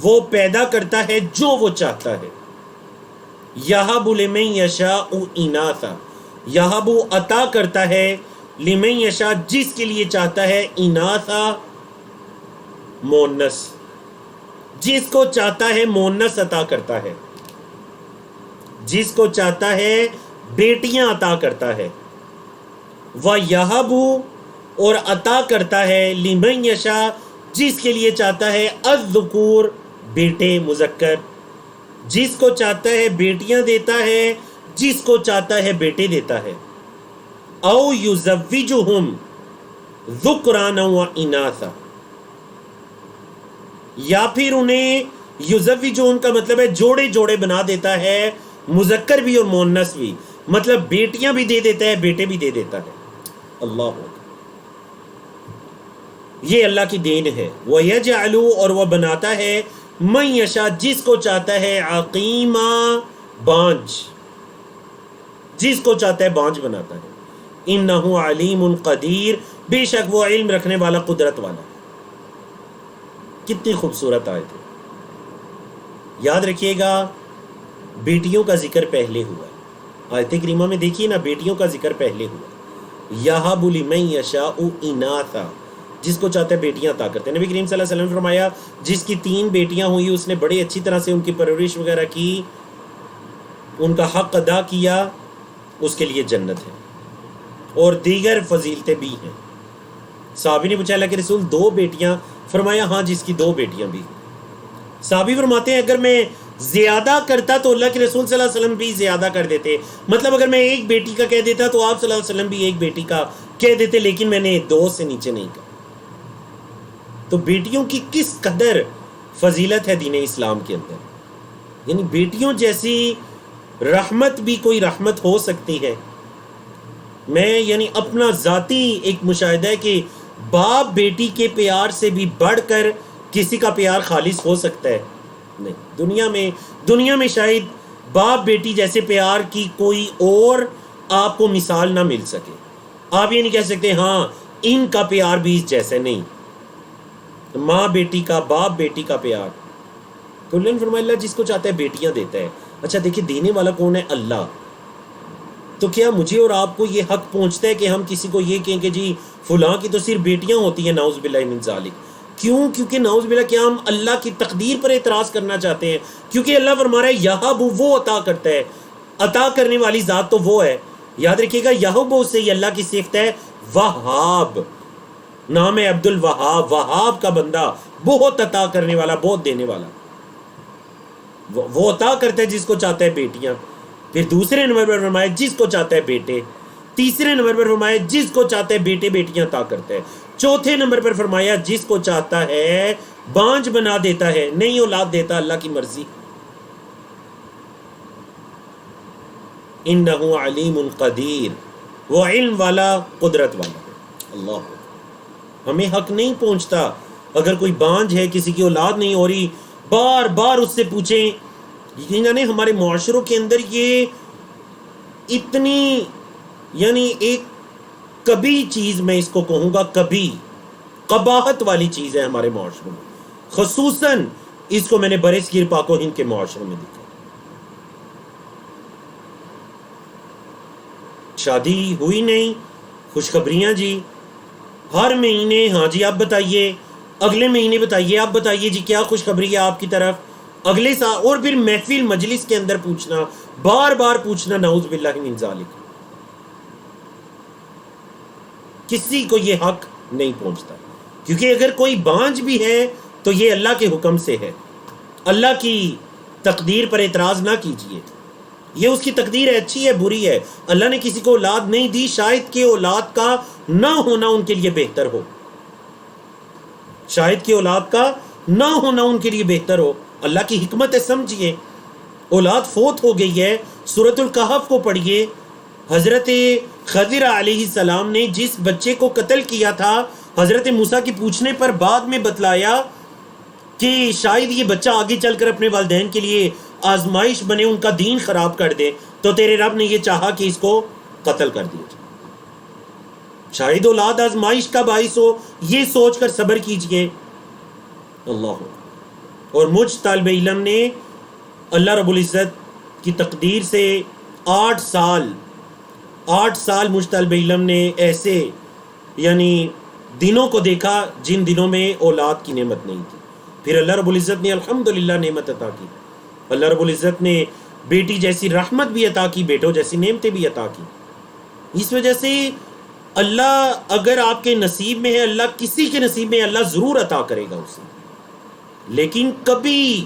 وہ پیدا کرتا ہے جو وہ چاہتا ہے۔ یہب لمن یشاء اناثا، یہب عطا کرتا ہے لمن یشاء جس کے لیے چاہتا ہے، اناثا مونس، جس کو چاہتا ہے مونس عطا کرتا ہے، جس کو چاہتا ہے بیٹیاں عطا کرتا ہے۔ وَيَهَبُ، اور عطا کرتا ہے لمن یشاء جس کے لیے چاہتا ہے، الذکور بیٹے مذکر، جس کو چاہتا ہے بیٹیاں دیتا ہے، جس کو چاہتا ہے بیٹے دیتا ہے۔ او یزوجہم ذکرانا و اناثا، یا پھر انہیں یزوجہم کا مطلب ہے جوڑے جوڑے بنا دیتا ہے، مذکر بھی اور مؤنث بھی، مطلب بیٹیاں بھی دے دیتا ہے، بیٹے بھی دے دیتا ہے۔ اللہ یہ اللہ کی دین ہے۔ وَيَجْعَلُ، اور وہ بناتا ہے، مَن یشاء جس کو چاہتا ہے، عقیما بانج، جس کو چاہتا ہے بانج بناتا ہے۔ انہ علیم قدیر، بے شک وہ علم رکھنے والا، قدرت والا۔ کتنی خوبصورت آیت ہے، یاد رکھیے گا، بیٹیوں کا ذکر پہلے ہوا ہے آیت کریمہ میں، دیکھیے نا، بیٹیوں کا ذکر پہلے ہوا۔ یہب لمن یشاء اناثا، جس کو چاہتا ہے بیٹیاں عطا کرتے ہیں۔ نبی کریم صلی اللہ علیہ وسلم نے فرمایا جس کی 3 بیٹیاں ہوئی اس نے بڑے اچھی طرح سے ان کی پرورش وغیرہ کی، ان کا حق ادا کیا، اس کے لیے جنت ہے، اور دیگر فضیلتیں بھی ہیں۔ صحابی نے پوچھا اللہ کے رسول 2 بیٹیاں؟ فرمایا ہاں جس کی 2 بیٹیاں بھی۔ صحابی فرماتے ہیں اگر میں زیادہ کرتا تو اللہ کے رسول صلی اللہ علیہ وسلم بھی زیادہ کر دیتے، مطلب اگر میں 1 بیٹی کا کہہ دیتا تو آپ صلی اللہ علیہ وسلم بھی 1 بیٹی کا کہہ دیتے، لیکن میں نے 2 سے نیچے نہیں کہا۔ تو بیٹیوں کی کس قدر فضیلت ہے دین اسلام کے اندر، یعنی بیٹیوں جیسی رحمت بھی کوئی رحمت ہو سکتی ہے؟ میں یعنی اپنا ذاتی ایک مشاہدہ ہے کہ باپ بیٹی کے پیار سے بھی بڑھ کر کسی کا پیار خالص ہو سکتا ہے؟ نہیں، دنیا میں شاید باپ بیٹی جیسے پیار کی کوئی اور آپ کو مثال نہ مل سکے۔ آپ یہ نہیں کہہ سکتے ہاں ان کا پیار بھی اس جیسے، نہیں، ماں بیٹی کا، باپ بیٹی کا پیار۔ تو اللہ نے فرمایا اللہ جس کو چاہتا ہے بیٹیاں دیتا ہے۔ اچھا دیکھیں دینے والا کون ہے؟ اللہ۔ تو کیا مجھے اور آپ کو یہ حق پہنچتا ہے کہ ہم کسی کو یہ کہیں کہ جی فلاں کی تو صرف بیٹیاں ہوتی ہیں؟ نعوذ باللہ من ذالک۔ کیوں؟ کیونکہ نعوذ باللہ کیا ہم اللہ کی تقدیر پر اعتراض کرنا چاہتے ہیں؟ کیونکہ اللہ فرما رہا ہے یہب، وہ عطا کرتا ہے، عطا کرنے والی ذات تو وہ ہے۔ یاد رکھیے گا یہب سے یہ اللہ کی صفت ہے، وہاب، نام ہے عبد الوہاب، وہاب کا بندہ، بہت عطا کرنے والا، بہت دینے والا۔ وہ عطا کرتا ہے جس کو چاہتا ہے بیٹیاں، پھر دوسرے نمبر پر فرمایا جس کو چاہتا ہے بیٹے، تیسرے نمبر پر فرمایا جس کو چاہتا ہے بیٹے بیٹیاں عطا کرتا ہے، چوتھے نمبر پر فرمایا جس کو چاہتا ہے بانج بنا دیتا ہے، نہیں اولاد دیتا، اللہ کی مرضی۔ انہ علیم قدیر، وہ علم والا، قدرت والا ہے۔ اللہ، ہمیں حق نہیں پہنچتا اگر کوئی بانج ہے، کسی کی اولاد نہیں ہو رہی، بار بار اس سے پوچھیں۔ یعنی ہمارے معاشروں کے اندر یہ اتنی یعنی ایک کبھی چیز میں اس کو کہوں گا کبھی قباحت والی چیز ہے ہمارے معاشرے میں، خصوصاً اس کو میں نے برصغیر پاک و ہند کے معاشرے میں دیکھا۔ شادی ہوئی نہیں، خوشخبریاں جی، ہر مہینے ہاں جی آپ بتائیے، اگلے مہینے بتائیے، آپ بتائیے جی کیا خوشخبری ہے آپ کی طرف، اگلے سال، اور پھر محفل مجلس کے اندر پوچھنا، بار بار پوچھنا، نعوذ باللہ من ذالک۔ کسی کو یہ حق نہیں پہنچتا، کیونکہ اگر کوئی بانجھ بھی ہے تو یہ اللہ کے حکم سے ہے، اللہ کی تقدیر پر اعتراض نہ کیجیے، یہ اس کی تقدیر ہے، اچھی ہے بری ہے، اللہ نے کسی کو اولاد نہیں دی، شاید کہ اولاد کا نہ ہونا ان کے لیے بہتر ہو، شاید کہ اولاد کا نہ ہونا ان کے لیے بہتر ہو، اللہ کی حکمت ہے، سمجھیے۔ اولاد فوت ہو گئی ہے، سورۃ الکہف کو پڑھیے، حضرت خضر علیہ السلام نے جس بچے کو قتل کیا تھا، حضرت موسیٰ کی پوچھنے پر بعد میں بتلایا کہ شاید یہ بچہ آگے چل کر اپنے والدین کے لیے آزمائش بنے، ان کا دین خراب کر دے، تو تیرے رب نے یہ چاہا کہ اس کو قتل کر دیا جائے، شاید اولاد آزمائش کا باعث ہو، یہ سوچ کر صبر کیجئے۔ اللہ، اور مجھ طالب علم نے اللہ رب العزت کی تقدیر سے 8 سال مجھ طالب علم نے ایسے یعنی دنوں کو دیکھا جن دنوں میں اولاد کی نعمت نہیں تھی، پھر اللہ رب العزت نے الحمدللہ نعمت عطا کی، اللہ رب العزت نے بیٹی جیسی رحمت بھی عطا کی، بیٹوں جیسی نعمتیں بھی عطا کی۔ اس وجہ سے اللہ اگر آپ کے نصیب میں ہے، اللہ کسی کے نصیب میں اللہ ضرور عطا کرے گا اسے، لیکن کبھی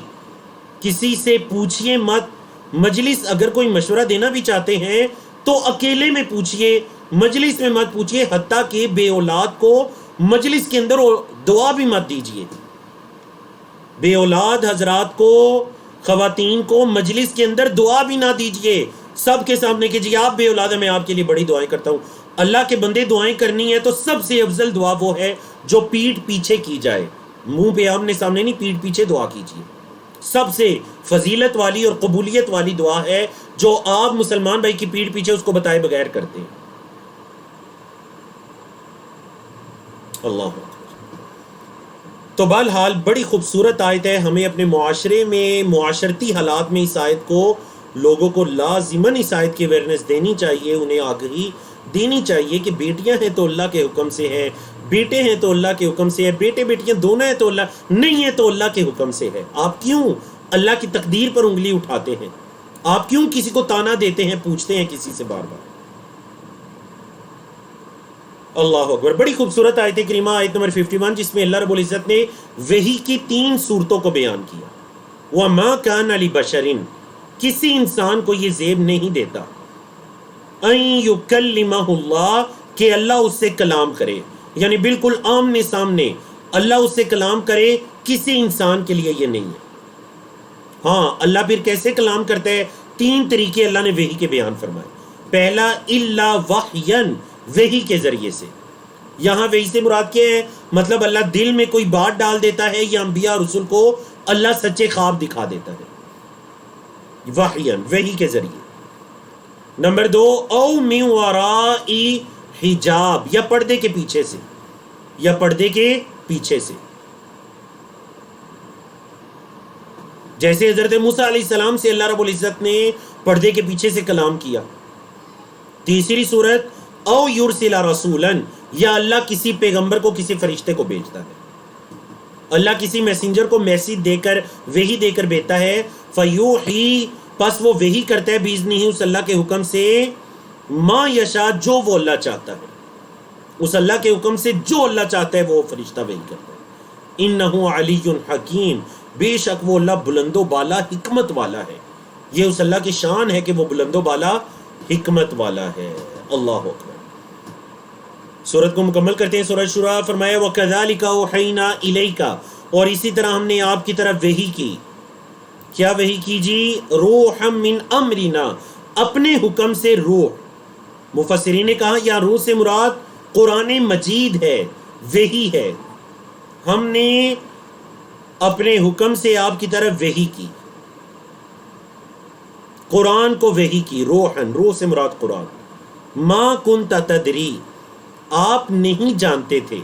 کسی سے پوچھئے مت، مجلس اگر کوئی مشورہ دینا بھی چاہتے ہیں تو اکیلے میں پوچھئے، مجلس میں مت پوچھئے، حتیٰ کہ بے اولاد کو مجلس کے اندر دعا بھی مت دیجئے، بے اولاد حضرات کو، خواتین کو مجلس کے اندر دعا بھی نہ دیجئے سب کے سامنے کہ جی آپ بے اولاد ہیں، میں آپ کے لیے بڑی دعائیں کرتا ہوں۔ اللہ کے بندے دعائیں کرنی ہے تو سب سے افضل دعا وہ ہے جو پیٹھ پیچھے کی جائے، منہ پہ آمنے سامنے نہیں، پیٹھ پیچھے دعا کیجیے، سب سے فضیلت والی اور قبولیت والی دعا ہے جو آپ مسلمان بھائی کی پیٹھ پیچھے اس کو بتائے بغیر کرتے ہیں۔ اللہ، تو بہرحال بڑی خوبصورت آیت ہے، ہمیں اپنے معاشرے میں، معاشرتی حالات میں اس آیت کو، لوگوں کو لازماً اس آیت کی اویئرنیس دینی چاہیے، انہیں آگہی دینی چاہیے کہ بیٹیاں ہیں تو اللہ کے حکم سے ہے، بیٹے ہیں تو اللہ کے حکم سے ہے، بیٹے بیٹیاں دونوں ہیں تو اللہ نہیں ہے تو اللہ کے حکم سے ہے۔ آپ کیوں اللہ کی تقدیر پر انگلی اٹھاتے ہیں؟ آپ کیوں کسی کو تانا دیتے ہیں، پوچھتے ہیں کسی سے بار بار؟ اللہ اکبر، بڑی خوبصورت آیت کریمہ، آیت نمبر 51، جس میں اللہ رب العزت نے وحی کی 3 صورتوں کو بیان کیا۔ وَمَا كَانَ لِبَشَرٍ، کسی انسان کو یہ زیب نہیں دیتا، أَن يُكَلِّمَهُ اللَّهُ، کہ اللہ اس سے کلام کرے، یعنی بالکل آمنے سامنے اللہ اس سے کلام کرے، کسی انسان کے لیے یہ نہیں ہے۔ ہاں، اللہ پھر کیسے کلام کرتا ہے؟ 3 طریقے اللہ نے وحی کے بیان فرمائے۔ پہلا، الا وحیًا، وحی کے ذریعے سے۔ یہاں وحی سے مراد کیا ہے؟ مطلب اللہ دل میں کوئی بات ڈال دیتا ہے، یا انبیاء رسول کو اللہ سچے خواب دکھا دیتا ہے، وحیًا، وحی کے ذریعے۔ نمبر 2، او من وراء حجاب، یا پردے کے پیچھے سے، یا پردے کے پیچھے سے، جیسے حضرت موسیٰ علیہ السلام سے اللہ رب العزت نے پردے کے پیچھے سے کلام کیا۔ تیسری صورت، او یرسل رسولا، یا اللہ کسی پیغمبر کو، کسی فرشتے کو بھیجتا ہے، اللہ کسی میسنجر کو میسیج دے کر، وحی دے کر بھیجتا ہے، فیوحی، پس وہ وحی کرتا ہے، باذنہ، اس اللہ کے حکم سے، ما یشاء، جو وہ اللہ چاہتا ہے، اس اللہ کے حکم سے جو اللہ چاہتا ہے وہ فرشتہ وحی کرتا ہے۔ انہ علی حکیم، بے شک وہ اللہ بلند و بالا حکمت والا ہے، یہ اس اللہ کی شان ہے کہ وہ بلند و بالا حکمت والا ہے۔ اللہ اکبر۔ سورت کو مکمل کرتے ہیں۔ سورۃ شورى فرمایا، وَكَذَلِكَ أَوْحَيْنَا إِلَيْكَ، اور اسی طرح ہم نے آپ کی طرف وحی کی۔ کیا وحی کی جی؟ روحا من امرنا، اپنے حکم سے روح۔ مفسرین نے کہا یا روح سے مراد قرآن مجید ہے، وحی ہے، ہم نے اپنے حکم سے آپ کی طرف وحی کی، قرآن کو وحی کی، روحن، روح سے مراد قرآن۔ ما کنت تدری، آپ نہیں جانتے تھے،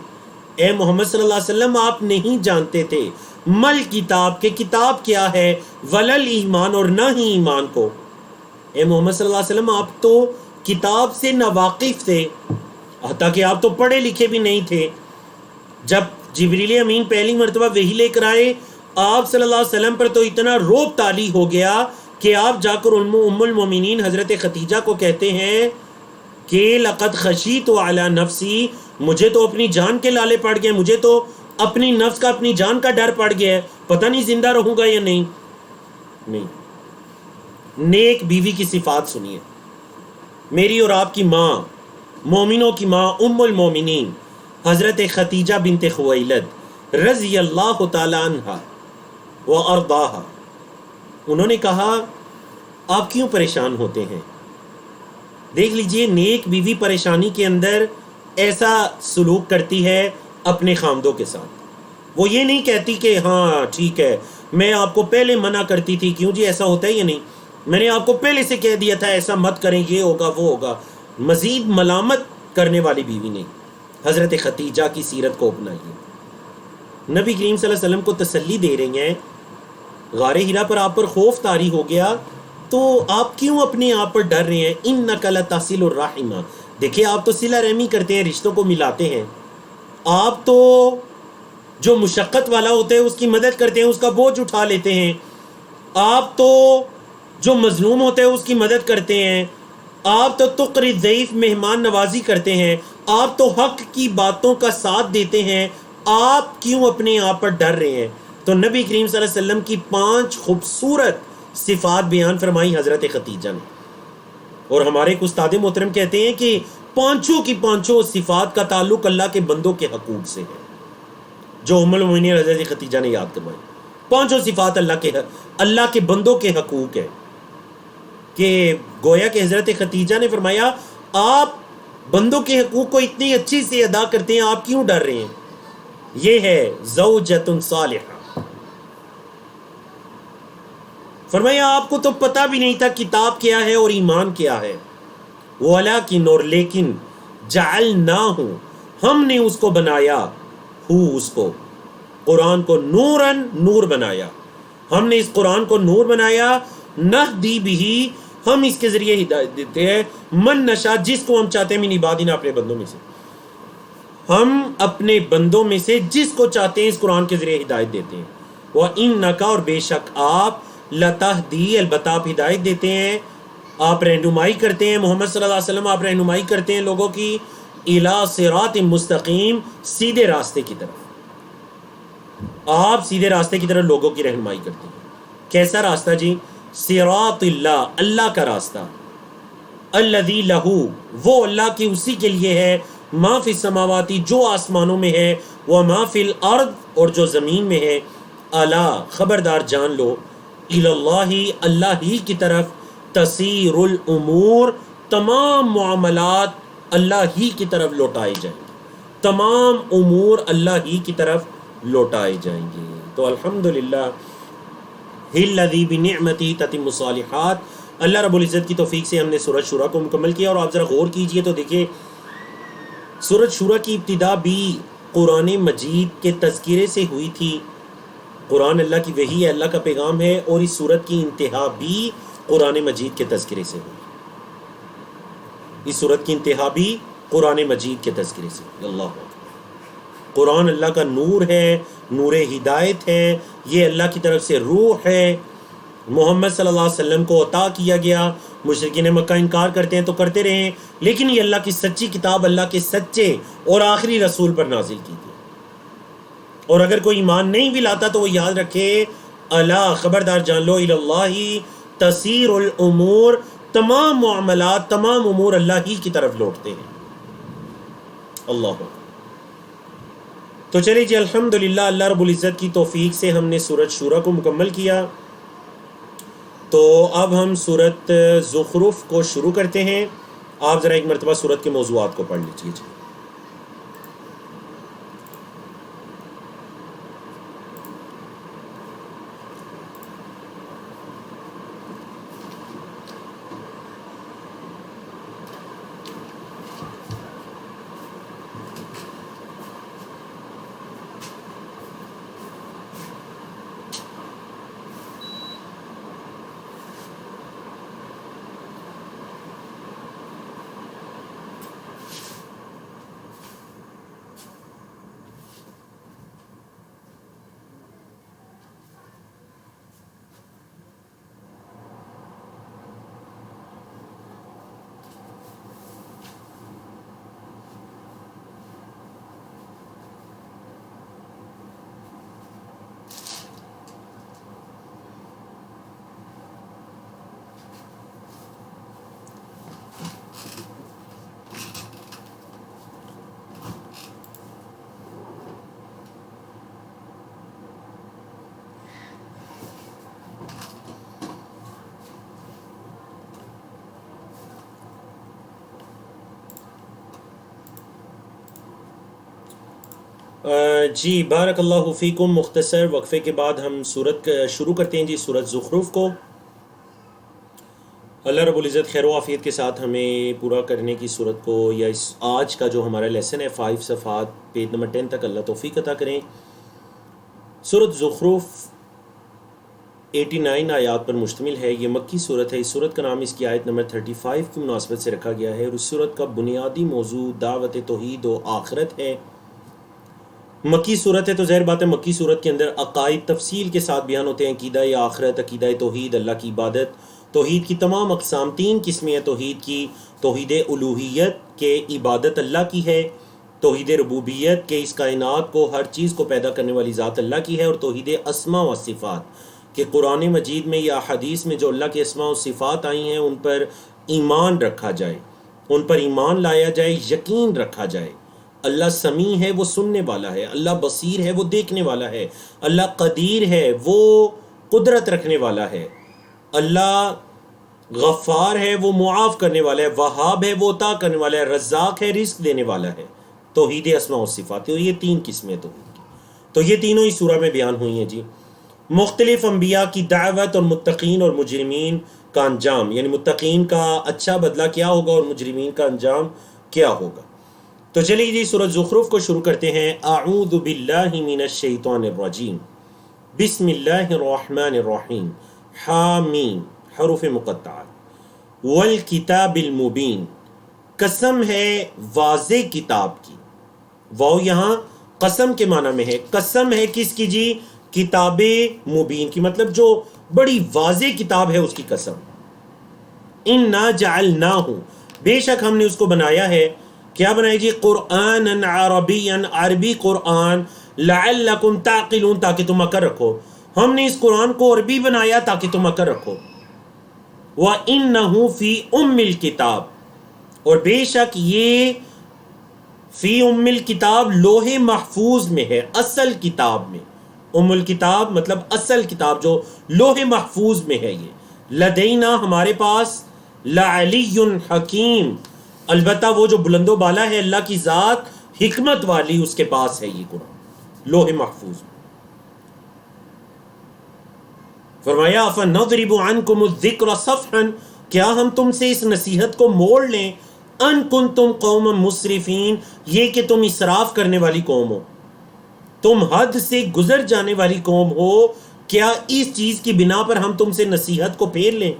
اے محمد صلی اللہ علیہ وسلم آپ نہیں جانتے تھے، مل کتاب کہ کتاب کیا ہے، ولل ایمان اور نہ ہی ایمان کو۔ اے محمد صلی اللہ علیہ وسلم آپ تو کتاب سے ناواقف تھے، حتیٰ کہ آپ تو پڑھے لکھے بھی نہیں تھے۔ جب جبریل امین پہلی مرتبہ وحی لے کر آئے، آپ صلی اللہ علیہ وسلم پر تو اتنا روب طاری ہو گیا کہ آپ جا کر ام المومنین حضرت خدیجہ کو کہتے ہیں کہ لقد خشیت علی نفسی، مجھے تو اپنی جان کے لالے پڑ گئے، مجھے تو اپنی نفس کا، اپنی جان کا ڈر پڑ گیا ہے، پتہ نہیں زندہ رہوں گا یا نہیں۔ نیک بیوی کی صفات سنیے، میری اور آپ کی ماں، مومنوں کی ماں، ام المومنین حضرت خدیجہ بنت خویلد رضی اللہ تعالی عنہ و ارضاہا، انہوں نے کہا آپ کیوں پریشان ہوتے ہیں؟ دیکھ لیجئے، نیک بیوی پریشانی کے اندر ایسا سلوک کرتی ہے اپنے خامدوں کے ساتھ، وہ یہ نہیں کہتی کہ ہاں ٹھیک ہے میں آپ کو پہلے منع کرتی تھی، کیوں جی ایسا ہوتا ہے یا نہیں، میں نے آپ کو پہلے سے کہہ دیا تھا ایسا مت کریں، یہ ہوگا وہ ہوگا، مزید ملامت کرنے والی بیوی نہیں۔ حضرت خدیجہ کی سیرت کو اپنائیے، نبی کریم صلی اللہ علیہ وسلم کو تسلی دے رہی ہیں، غار ہرا پر آپ پر خوف طاری ہو گیا تو آپ کیوں اپنے آپ پر ڈر رہے ہیں؟ انک لتصل الرحم، دیکھیں آپ تو صلہ رحمی کرتے ہیں، رشتوں کو ملاتے ہیں، آپ تو جو مشقت والا ہوتا ہے اس کی مدد کرتے ہیں، اس کا بوجھ اٹھا لیتے ہیں، آپ تو جو مظلوم ہوتا ہے اس کی مدد کرتے ہیں، آپ تو تقری ضعیف مہمان نوازی کرتے ہیں، آپ تو حق کی باتوں کا ساتھ دیتے ہیں، آپ کیوں اپنے آپ پر ڈر رہے ہیں؟ تو نبی کریم صلی اللہ علیہ وسلم کی 5 خوبصورت صفات بیان فرمائی حضرت خدیجہ نے، اور ہمارے ایک استاد محترم کہتے ہیں کہ پانچوں کی پانچوں صفات کا تعلق اللہ کے بندوں کے حقوق سے ہے، جو ام المؤمنین حضرت خدیجہ نے یاد کروائی۔ پانچوں صفات اللہ کے بندوں کے حقوق ہے، کہ گویا کہ حضرت خدیجہ نے فرمایا آپ بندوں کے حقوق کو اتنی اچھی سے ادا کرتے ہیں، آپ کیوں ڈر رہے ہیں؟ یہ ہے زوجۃ صالحہ۔ فرمایا آپ کو تو پتہ بھی نہیں تھا کتاب کیا ہے اور ایمان کیا ہے، وَلَٰكِنْ اور لیکن جَعَلْنَاهُ ہم نے اس کو بنایا، اس کو قرآن کو نوراً نور بنایا، ہم نے اس قرآن کو نور بنایا، نہدی بہی ہم اس کے ذریعے ہدایت دیتے ہیں، من نشاء جس کو ہم چاہتے ہیں، من عبادنا اپنے بندوں میں سے، ہم اپنے بندوں میں سے جس کو چاہتے ہیں اس قرآن کے ذریعے ہدایت دیتے ہیں۔ وَإِنَّكَ اور بے شک آپ لَتَهْدِي البتہ آپ ہدایت دیتے ہیں، آپ رہنمائی کرتے ہیں، محمد صلی اللہ علیہ وسلم آپ رہنمائی کرتے ہیں لوگوں کی، اِلَىٰ صِرَاطٍ مستقیم سیدھے راستے کی طرف، آپ سیدھے راستے کی طرف لوگوں کی رہنمائی کرتے ہیں۔ کیسا راستہ جی؟ صراط اللہ، اللہ کا راستہ، الذی لہو وہ اللہ کی اسی کے لیے ہے، ما فی السماواتی جو آسمانوں میں ہے، وما فی الارض اور جو زمین میں ہے، الا خبردار جان لو، اللہ اللہ ہی کی طرف تسیر الامور تمام معاملات اللہ ہی کی طرف لوٹائے جائیں گے، تمام امور اللہ ہی کی طرف لوٹائے جائیں گے۔ تو الحمدللہ الذی بنعمتہ تتم الصالحات، اللہ رب العزت کی توفیق سے ہم نے سورۃ شورى کو مکمل کیا، اور آپ ذرا غور کیجئے تو دیکھیں سورۃ شورى کی ابتدا بھی قرآن مجید کے تذکرے سے ہوئی تھی، قرآن اللہ کی وحی ہے، اللہ کا پیغام ہے، اور اس سورت کی انتہا بھی قرآن مجید کے تذکرے سے ہوئی، اس سورت کی انتہا بھی قرآن مجید کے تذکرے سے ہوئی۔ اللہ اکبر، قرآن اللہ کا نور ہے، نور ہدایت ہے، یہ اللہ کی طرف سے روح ہے، محمد صلی اللہ علیہ وسلم کو عطا کیا گیا، مشرکین مکہ انکار کرتے ہیں تو کرتے رہیں، لیکن یہ اللہ کی سچی کتاب، اللہ کے سچے اور آخری رسول پر نازل کی گئی، اور اگر کوئی ایمان نہیں بھی لاتا تو وہ یاد رکھے، اللہ خبردار جان لو، اللہ تسیر الامور تمام معاملات، تمام امور اللہ ہی کی طرف لوٹتے ہیں۔ اللہ تو چلیے جی، الحمدللہ اللہ رب العزت کی توفیق سے ہم نے سورۃ شورى کو مکمل کیا، تو اب ہم سورۃ زخرف کو شروع کرتے ہیں۔ آپ ذرا ایک مرتبہ سورت کے موضوعات کو پڑھ لیجیے جی۔ جی بارک اللہ فیکم، مختصر وقفے کے بعد ہم سورت شروع کرتے ہیں جی، سورت زخرف کو۔ اللہ رب العزت خیر و عافیت کے ساتھ ہمیں پورا کرنے کی صورت کو، یا اس آج کا جو ہمارا لیسن ہے 5 صفحات پیج نمبر 10 تک، اللہ توفیق عطا کریں۔ سورت زخرف 89 آیات پر مشتمل ہے، یہ مکی صورت ہے۔ اس صورت کا نام اس کی آیت نمبر 35 کی مناسبت سے رکھا گیا ہے، اور اس صورت کا بنیادی موضوع دعوت توحید و آخرت ہے۔ مکی صورت ہے تو ظاہر بات ہے مکی صورت کے اندر عقائد تفصیل کے ساتھ بیان ہوتے ہیں، عقیدہ آخرت، عقیدہ توحید، اللہ کی عبادت، توحید کی تمام اقسام، 3 قسمیں ہیں توحید کی: توحید الوہیت کہ عبادت اللہ کی ہے، توحید ربوبیت کہ اس کائنات کو، ہر چیز کو پیدا کرنے والی ذات اللہ کی ہے، اور توحید اسماء و صفات کہ قرآن مجید میں یا حدیث میں جو اللہ کے اسماء و صفات آئی ہیں ان پر ایمان رکھا جائے، ان پر ایمان لایا جائے، یقین رکھا جائے۔ اللہ سمیع ہے، وہ سننے والا ہے، اللہ بصیر ہے، وہ دیکھنے والا ہے، اللہ قدیر ہے، وہ قدرت رکھنے والا ہے، اللہ غفار ہے، وہ معاف کرنے والا ہے، وہاب ہے، وہ عطا کرنے والا ہے، رزاق ہے، رزق دینے والا ہے۔ توحید اسماء و صفات، اور یہ 3 قسمیں توحید کی، تو یہ تینوں اس سورہ میں بیان ہوئی ہیں جی۔ مختلف انبیاء کی دعوت اور متقین اور مجرمین کا انجام، یعنی متقین کا اچھا بدلہ کیا ہوگا اور مجرمین کا انجام کیا ہوگا۔ تو چلیے جی سورۃ زخرف کو شروع کرتے ہیں۔ اعوذ باللہ من الشیطان الرجیم، بسم اللہ الرحمن الرحیم، حامیم، حروف مقطعات، والکتاب المبین، قسم ہے واضح کتاب کی۔ واو یہاں قسم کے معنی میں ہے، قسم ہے کس کی جی؟ کتاب مبین کی، مطلب جو بڑی واضح کتاب ہے اس کی قسم۔ انا جعلناہ، بے شک ہم نے اس کو بنایا ہے، کیا بنایا جی؟ قرآن عربیا، عربی قرآن، لعلکم تعقلون، تاکہ تم عقل رکھو۔ ہم نے اس قرآن کو عربی بنایا تاکہ تم عقل رکھو۔ وَإِنَّهُ فِي أُمِّ الْكِتَابِ، اور بے شک یہ فی ام الکتاب لوح محفوظ میں ہے، اصل کتاب میں۔ ام الکتاب مطلب اصل کتاب جو لوح محفوظ میں ہے۔ یہ لدینا ہمارے پاس، لعلی حکیم، البتہ وہ جو بلند و بالا ہے اللہ کی ذات، حکمت والی، اس کے پاس ہے یہ قرآن لوح محفوظ۔ فرمایا فَنَضْرِبُ عَنْكُمُ الذِّكْرَ صَفْحًا، کیا ہم تم سے اس نصیحت کو موڑ لیں، ان کنتم قوم مسرفین، یہ کہ تم اسراف کرنے والی قوم ہو، تم حد سے گزر جانے والی قوم ہو، کیا اس چیز کی بنا پر ہم تم سے نصیحت کو پھیر لیں؟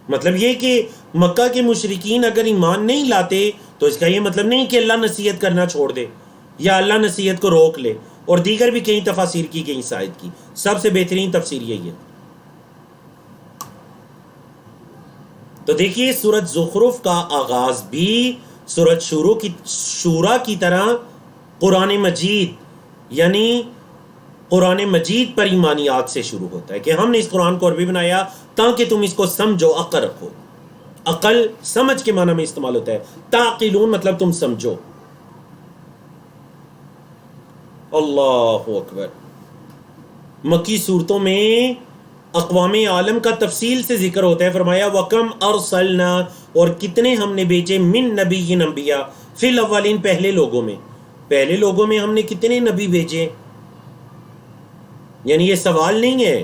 مطلب یہ کہ مکہ کے مشرکین اگر ایمان نہیں لاتے تو اس کا یہ مطلب نہیں کہ اللہ نصیحت کرنا چھوڑ دے یا اللہ نصیحت کو روک لے، اور دیگر بھی کئی تفاسیر کی گئی اس آیت کی، سب سے بہترین تفسیر یہی ہے۔ تو دیکھیے سورت زخرف کا آغاز بھی سورت شورا کی طرح قرآن مجید، یعنی قرآن مجید پر ایمانیات سے شروع ہوتا ہے کہ ہم نے اس قرآن کو عربی بنایا تاکہ تم اس کو سمجھو، عقل رکھو۔ عقل سمجھ کے معنی میں استعمال ہوتا ہے، تعقلون مطلب تم سمجھو۔ اللہ اکبر۔ مکی صورتوں میں اقوام عالم کا تفصیل سے ذکر ہوتا ہے۔ فرمایا وَكَمْ أَرْسَلْنَا، اور کتنے ہم نے بھیجے، من نبی انبیاء، فی الاولین، پہلے لوگوں میں، پہلے لوگوں میں ہم نے کتنے نبی بھیجے۔ یعنی یہ سوال نہیں ہے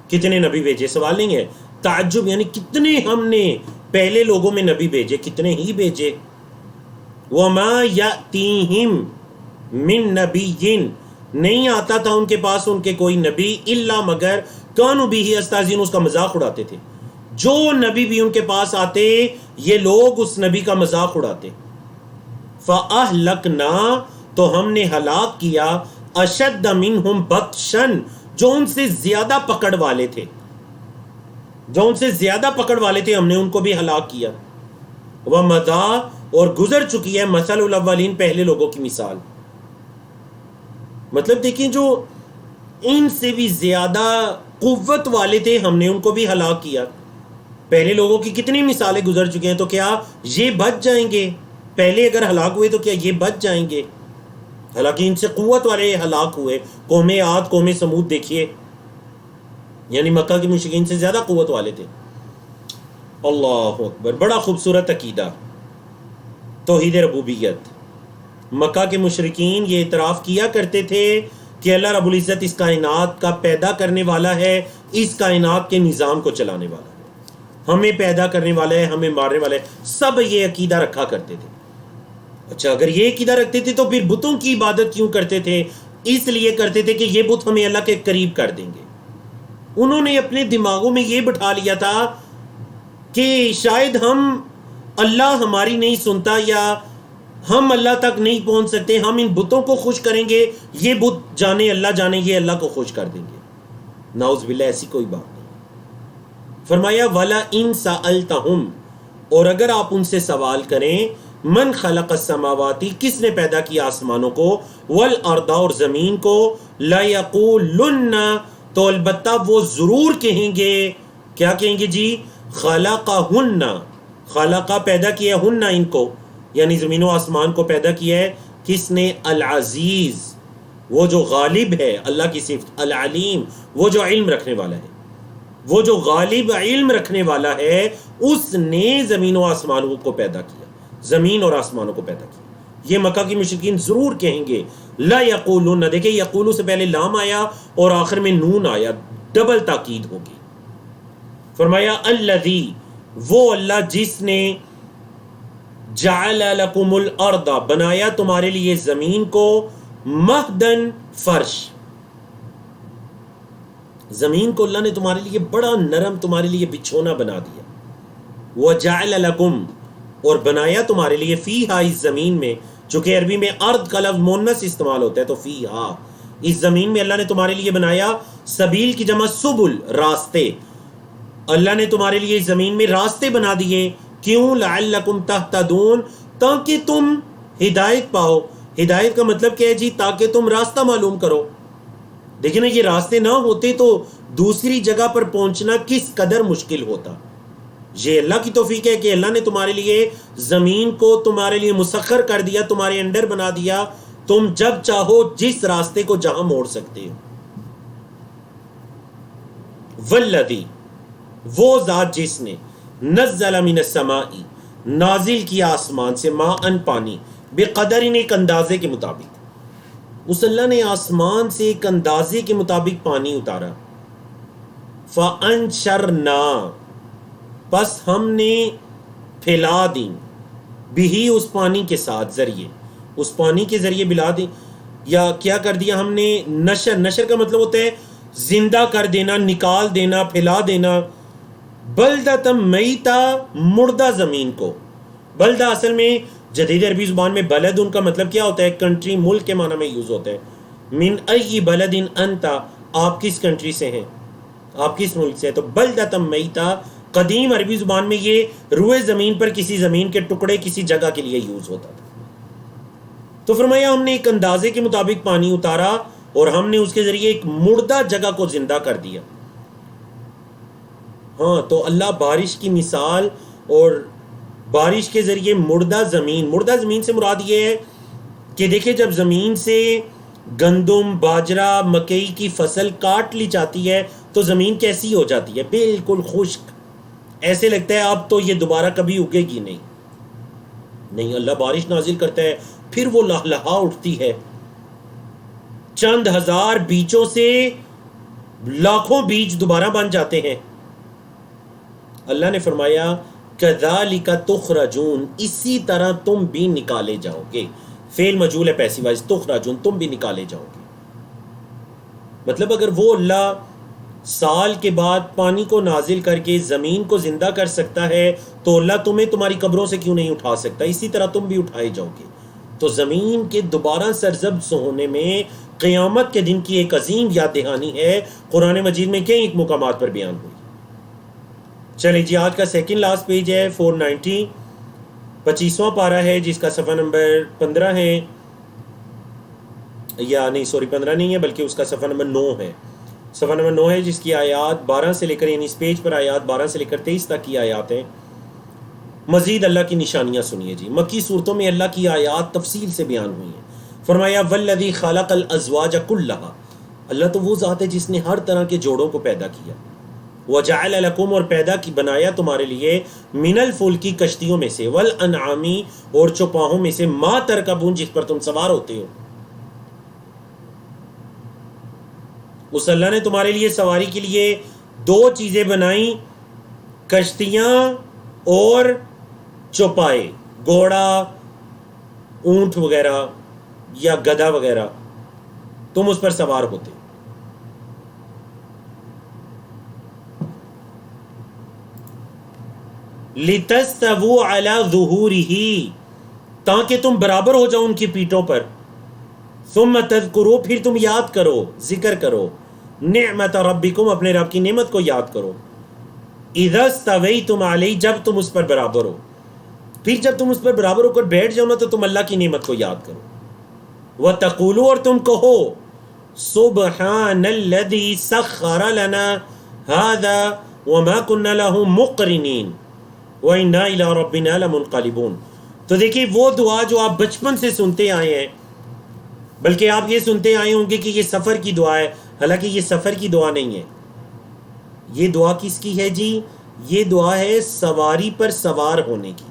کتنے نبی بھیجے، سوال نہیں ہے، تعجب، یعنی کتنے ہم نے پہلے لوگوں میں نبی بھیجے، کتنے ہی بھیجے۔ وَمَا يَأْتِيهِمْ من نبی، نہیں آتا تھا ان کے پاس ان کے کوئی نبی، الا مگر کانوا بہ یستہزئون، اس کا مذاق اڑاتے تھے۔ جو نبی بھی ان کے پاس آتے یہ لوگ اس نبی کا مذاق اڑاتے۔ فَأَهْلَكْنَا، تو ہم نے ہلاک کیا، اشد منہم بطشن، جو ان سے زیادہ پکڑ والے تھے، جو ان سے زیادہ پکڑ والے تھے ہم نے ان کو بھی ہلاک کیا۔ وَمَضَى، اور گزر چکی ہے، مثل الاولین، پہلے لوگوں کی مثال۔ مطلب دیکھیں جو ان سے بھی زیادہ قوت والے تھے ہم نے ان کو بھی ہلاک کیا۔ پہلے لوگوں کی کتنی مثالیں گزر چکی ہیں، تو کیا یہ بچ جائیں گے؟ پہلے اگر ہلاک ہوئے تو کیا یہ بچ جائیں گے؟ حالانکہ ان سے قوت والے ہلاک ہوئے، قوم عاد، قوم سمود دیکھیے، یعنی مکہ کے مشرکین سے زیادہ قوت والے تھے۔ اللہ اکبر، بڑا خوبصورت عقیدہ توحید ربوبیت۔ مکہ کے مشرکین یہ اعتراف کیا کرتے تھے کہ اللہ رب العزت اس کائنات کا پیدا کرنے والا ہے، اس کائنات کے نظام کو چلانے والا ہے، ہمیں پیدا کرنے والا ہے، ہمیں مارنے والا ہے، سب یہ عقیدہ رکھا کرتے تھے۔ اچھا، اگر یہ عقیدہ رکھتے تھے تو پھر بتوں کی عبادت کیوں کرتے تھے؟ اس لیے کرتے تھے کہ یہ بت ہمیں اللہ کے قریب کر دیں گے۔ انہوں نے اپنے دماغوں میں یہ بٹھا لیا تھا کہ شاید اللہ ہماری نہیں سنتا، یا ہم اللہ تک نہیں پہنچ سکتے، ہم ان بتوں کو خوش کریں گے، یہ بت جانے اللہ جانے یہ اللہ کو خوش کر دیں گے۔ نعوذ باللہ، ایسی کوئی بات نہیں۔ فرمایا وَلَا إِن سَأَلْتَهُمْ، اور اگر آپ ان سے سوال کریں، من خلق السماواتی، کس نے پیدا کیا آسمانوں کو، والارض، اور زمین کو، لَيَقُولُنَّ، تو البتہ وہ ضرور کہیں گے، کیا کہیں گے جی؟ خلقہن، خلقہ پیدا کیا، ہن ان کو، یعنی زمین و آسمان کو پیدا کیا ہے کس نے؟ العزیز، وہ جو غالب ہے، اللہ کی صفت، العلیم، وہ جو علم رکھنے والا ہے، وہ جو غالب علم رکھنے والا ہے، اس نے زمین و آسمانوں کو پیدا کیا، زمین اور آسمانوں کو پیدا کیا۔ یہ مکہ کی مشرکین ضرور کہیں گے، لا یقولون، دیکھیں یقولو سے پہلے لام آیا اور آخر میں نون آیا، ڈبل تاکید ہوگی۔ فرمایا الذی، وہ اللہ جس نے جعل لکم الارض، بنایا تمہارے لیے زمین کو، مہدن، فرش، زمین کو اللہ نے تمہارے لیے بڑا نرم، تمہارے لیے بچھونا بنا دیا۔ وجعل لکم، اور بنایا تمہارے لیے، فیہا، اس زمین میں، چونکہ عربی میں ارض کا لفظ مونس استعمال ہوتا ہے تو فیہا، اس زمین میں اللہ نے تمہارے لیے بنایا، سبیل کی جمع سبل، راستے، اللہ نے تمہارے لیے اس زمین میں راستے بنا دیے، کیوں؟ لعلکم تہتدون، تاکہ تم ہدایت پاؤ۔ ہدایت کا مطلب کیا ہے جی؟ تاکہ تم راستہ معلوم کرو۔ دیکھیں نا، یہ راستے نہ ہوتے تو دوسری جگہ پر پہنچنا کس قدر مشکل ہوتا۔ یہ اللہ کی توفیق ہے کہ اللہ نے تمہارے لیے زمین کو تمہارے لیے مسخر کر دیا، تمہارے انڈر بنا دیا، تم جب چاہو جس راستے کو جہاں موڑ سکتے ہو۔ والذی، وہ ذات جس نے، نزل من السماء، نازل کیا آسمان سے، ماءً، پانی، بقدر، ایک اندازے کے مطابق، اس اللہ نے آسمان سے ایک اندازے کے مطابق پانی اتارا۔ فَأَنشَرْنَا، پس ہم نے پھیلا دیں، بھی، اس پانی کے ساتھ، ذریعے، اس پانی کے ذریعے بلا دیں، یا کیا کر دیا ہم نے؟ نشر، نشر کا مطلب ہوتا ہے زندہ کر دینا، نکال دینا، پھیلا دینا، بلدۃ میتا، مردہ زمین کو۔ بلدہ اصل میں جدید عربی زبان میں بلد، ان کا مطلب کیا ہوتا ہے؟ کنٹری، ملک کے معنی میں یوز ہوتا ہے۔ من ای بلد انت، آپ کس کنٹری سے ہیں، آپ کس ملک سے ہیں؟ تو بلدۃ میتا قدیم عربی زبان میں یہ روئے زمین پر کسی زمین کے ٹکڑے، کسی جگہ کے لیے یوز ہوتا تھا۔ تو فرمایا ہم نے ایک اندازے کے مطابق پانی اتارا اور ہم نے اس کے ذریعے ایک مردہ جگہ کو زندہ کر دیا۔ ہاں، تو اللہ بارش کی مثال، اور بارش کے ذریعے مردہ زمین سے مراد یہ ہے کہ دیکھیں جب زمین سے گندم، باجرہ، مکئی کی فصل کاٹ لی جاتی ہے تو زمین کیسی ہو جاتی ہے؟ بالکل خشک، ایسے لگتا ہے اب تو یہ دوبارہ کبھی اگے گی نہیں۔ اللہ بارش نازل کرتا ہے، پھر وہ لہلہا اٹھتی ہے، چند ہزار بیجوں سے لاکھوں بیج دوبارہ بن جاتے ہیں۔ اللہ نے فرمایا کذالک تخرجون، اسی طرح تم بھی نکالے جاؤ گے۔ فعل مجہول ہے، پیسیو وائس، تخرجون، تم بھی نکالے جاؤ گے۔ مطلب اگر وہ اللہ سال کے بعد پانی کو نازل کر کے زمین کو زندہ کر سکتا ہے تو اللہ تمہیں تمہاری قبروں سے کیوں نہیں اٹھا سکتا؟ اسی طرح تم بھی اٹھائے جاؤ گے۔ تو زمین کے دوبارہ سرزب ہونے میں قیامت کے دن کی ایک عظیم یاد دہانی ہے، قرآن مجید میں کئی ایک مقامات پر بیان ہوئی۔ چلیں جی، آج کا سیکنڈ لاسٹ پیج ہے 490، 25واں پارہ ہے جس کا صفحہ نمبر 15 ہے، یا نہیں سوری 15 نہیں ہے بلکہ اس کا صفحہ نمبر 9 ہے۔ صفحہ نمبر 9 ہے جس کی آیات 12 سے لے کر، یعنی اس پیج پر آیات 12 سے لے کر 23 تک کی آیات ہیں۔ مزید اللہ کی نشانیاں سنیے جی۔ مکی صورتوں میں اللہ کی آیات تفصیل سے بیان ہوئی ہیں۔ فرمایا والذی خلق الازواج کلھا، اللہ تو وہ ذات ہے جس نے ہر طرح کے جوڑوں کو پیدا کیا۔ وجعل لکم اور پیدا کی بنایا تمہارے لیے من الفلکی کشتیوں میں سے والانعامی اور چوپاہوں میں سے ما ترکبون جس پر تم سوار ہوتے ہو. اس اللہ نے تمہارے لیے سواری کے لیے دو چیزیں بنائیں، کشتیاں اور چوپائے، گھوڑا، اونٹ وغیرہ یا گدھا وغیرہ، تم اس پر سوار ہوتے. لِتَسْتَوُوا عَلَى ظُهُورِهِ تاکہ تم برابر ہو جاؤ ان کی پیٹھوں پر. ثم تذکروا پھر تم یاد کرو، ذکر کرو، نعمت ربکم اپنے رب کی نعمت کو یاد کرو. اذا استویتم علیہ جب تم اس پر برابر ہو. پھر جب تم اس پر برابر ہو کر بیٹھ جاؤ نا تو تم اللہ کی نعمت کو یاد کرو. وتقولوا اور تم کہو سبحان الذی سخر لنا هذا وما كنا له مقرنین وَإِنَّا إِلَىٰ رَبِّنَا لَمُنْقَلِبُونَ. تو دیکھیے وہ دعا جو آپ بچپن سے سنتے آئے ہیں، بلکہ آپ یہ سنتے آئے ہوں گے کہ یہ سفر کی دعا ہے، حالانکہ یہ سفر کی دعا نہیں ہے. یہ دعا کس کی ہے جی؟ یہ دعا ہے سواری پر سوار ہونے کی،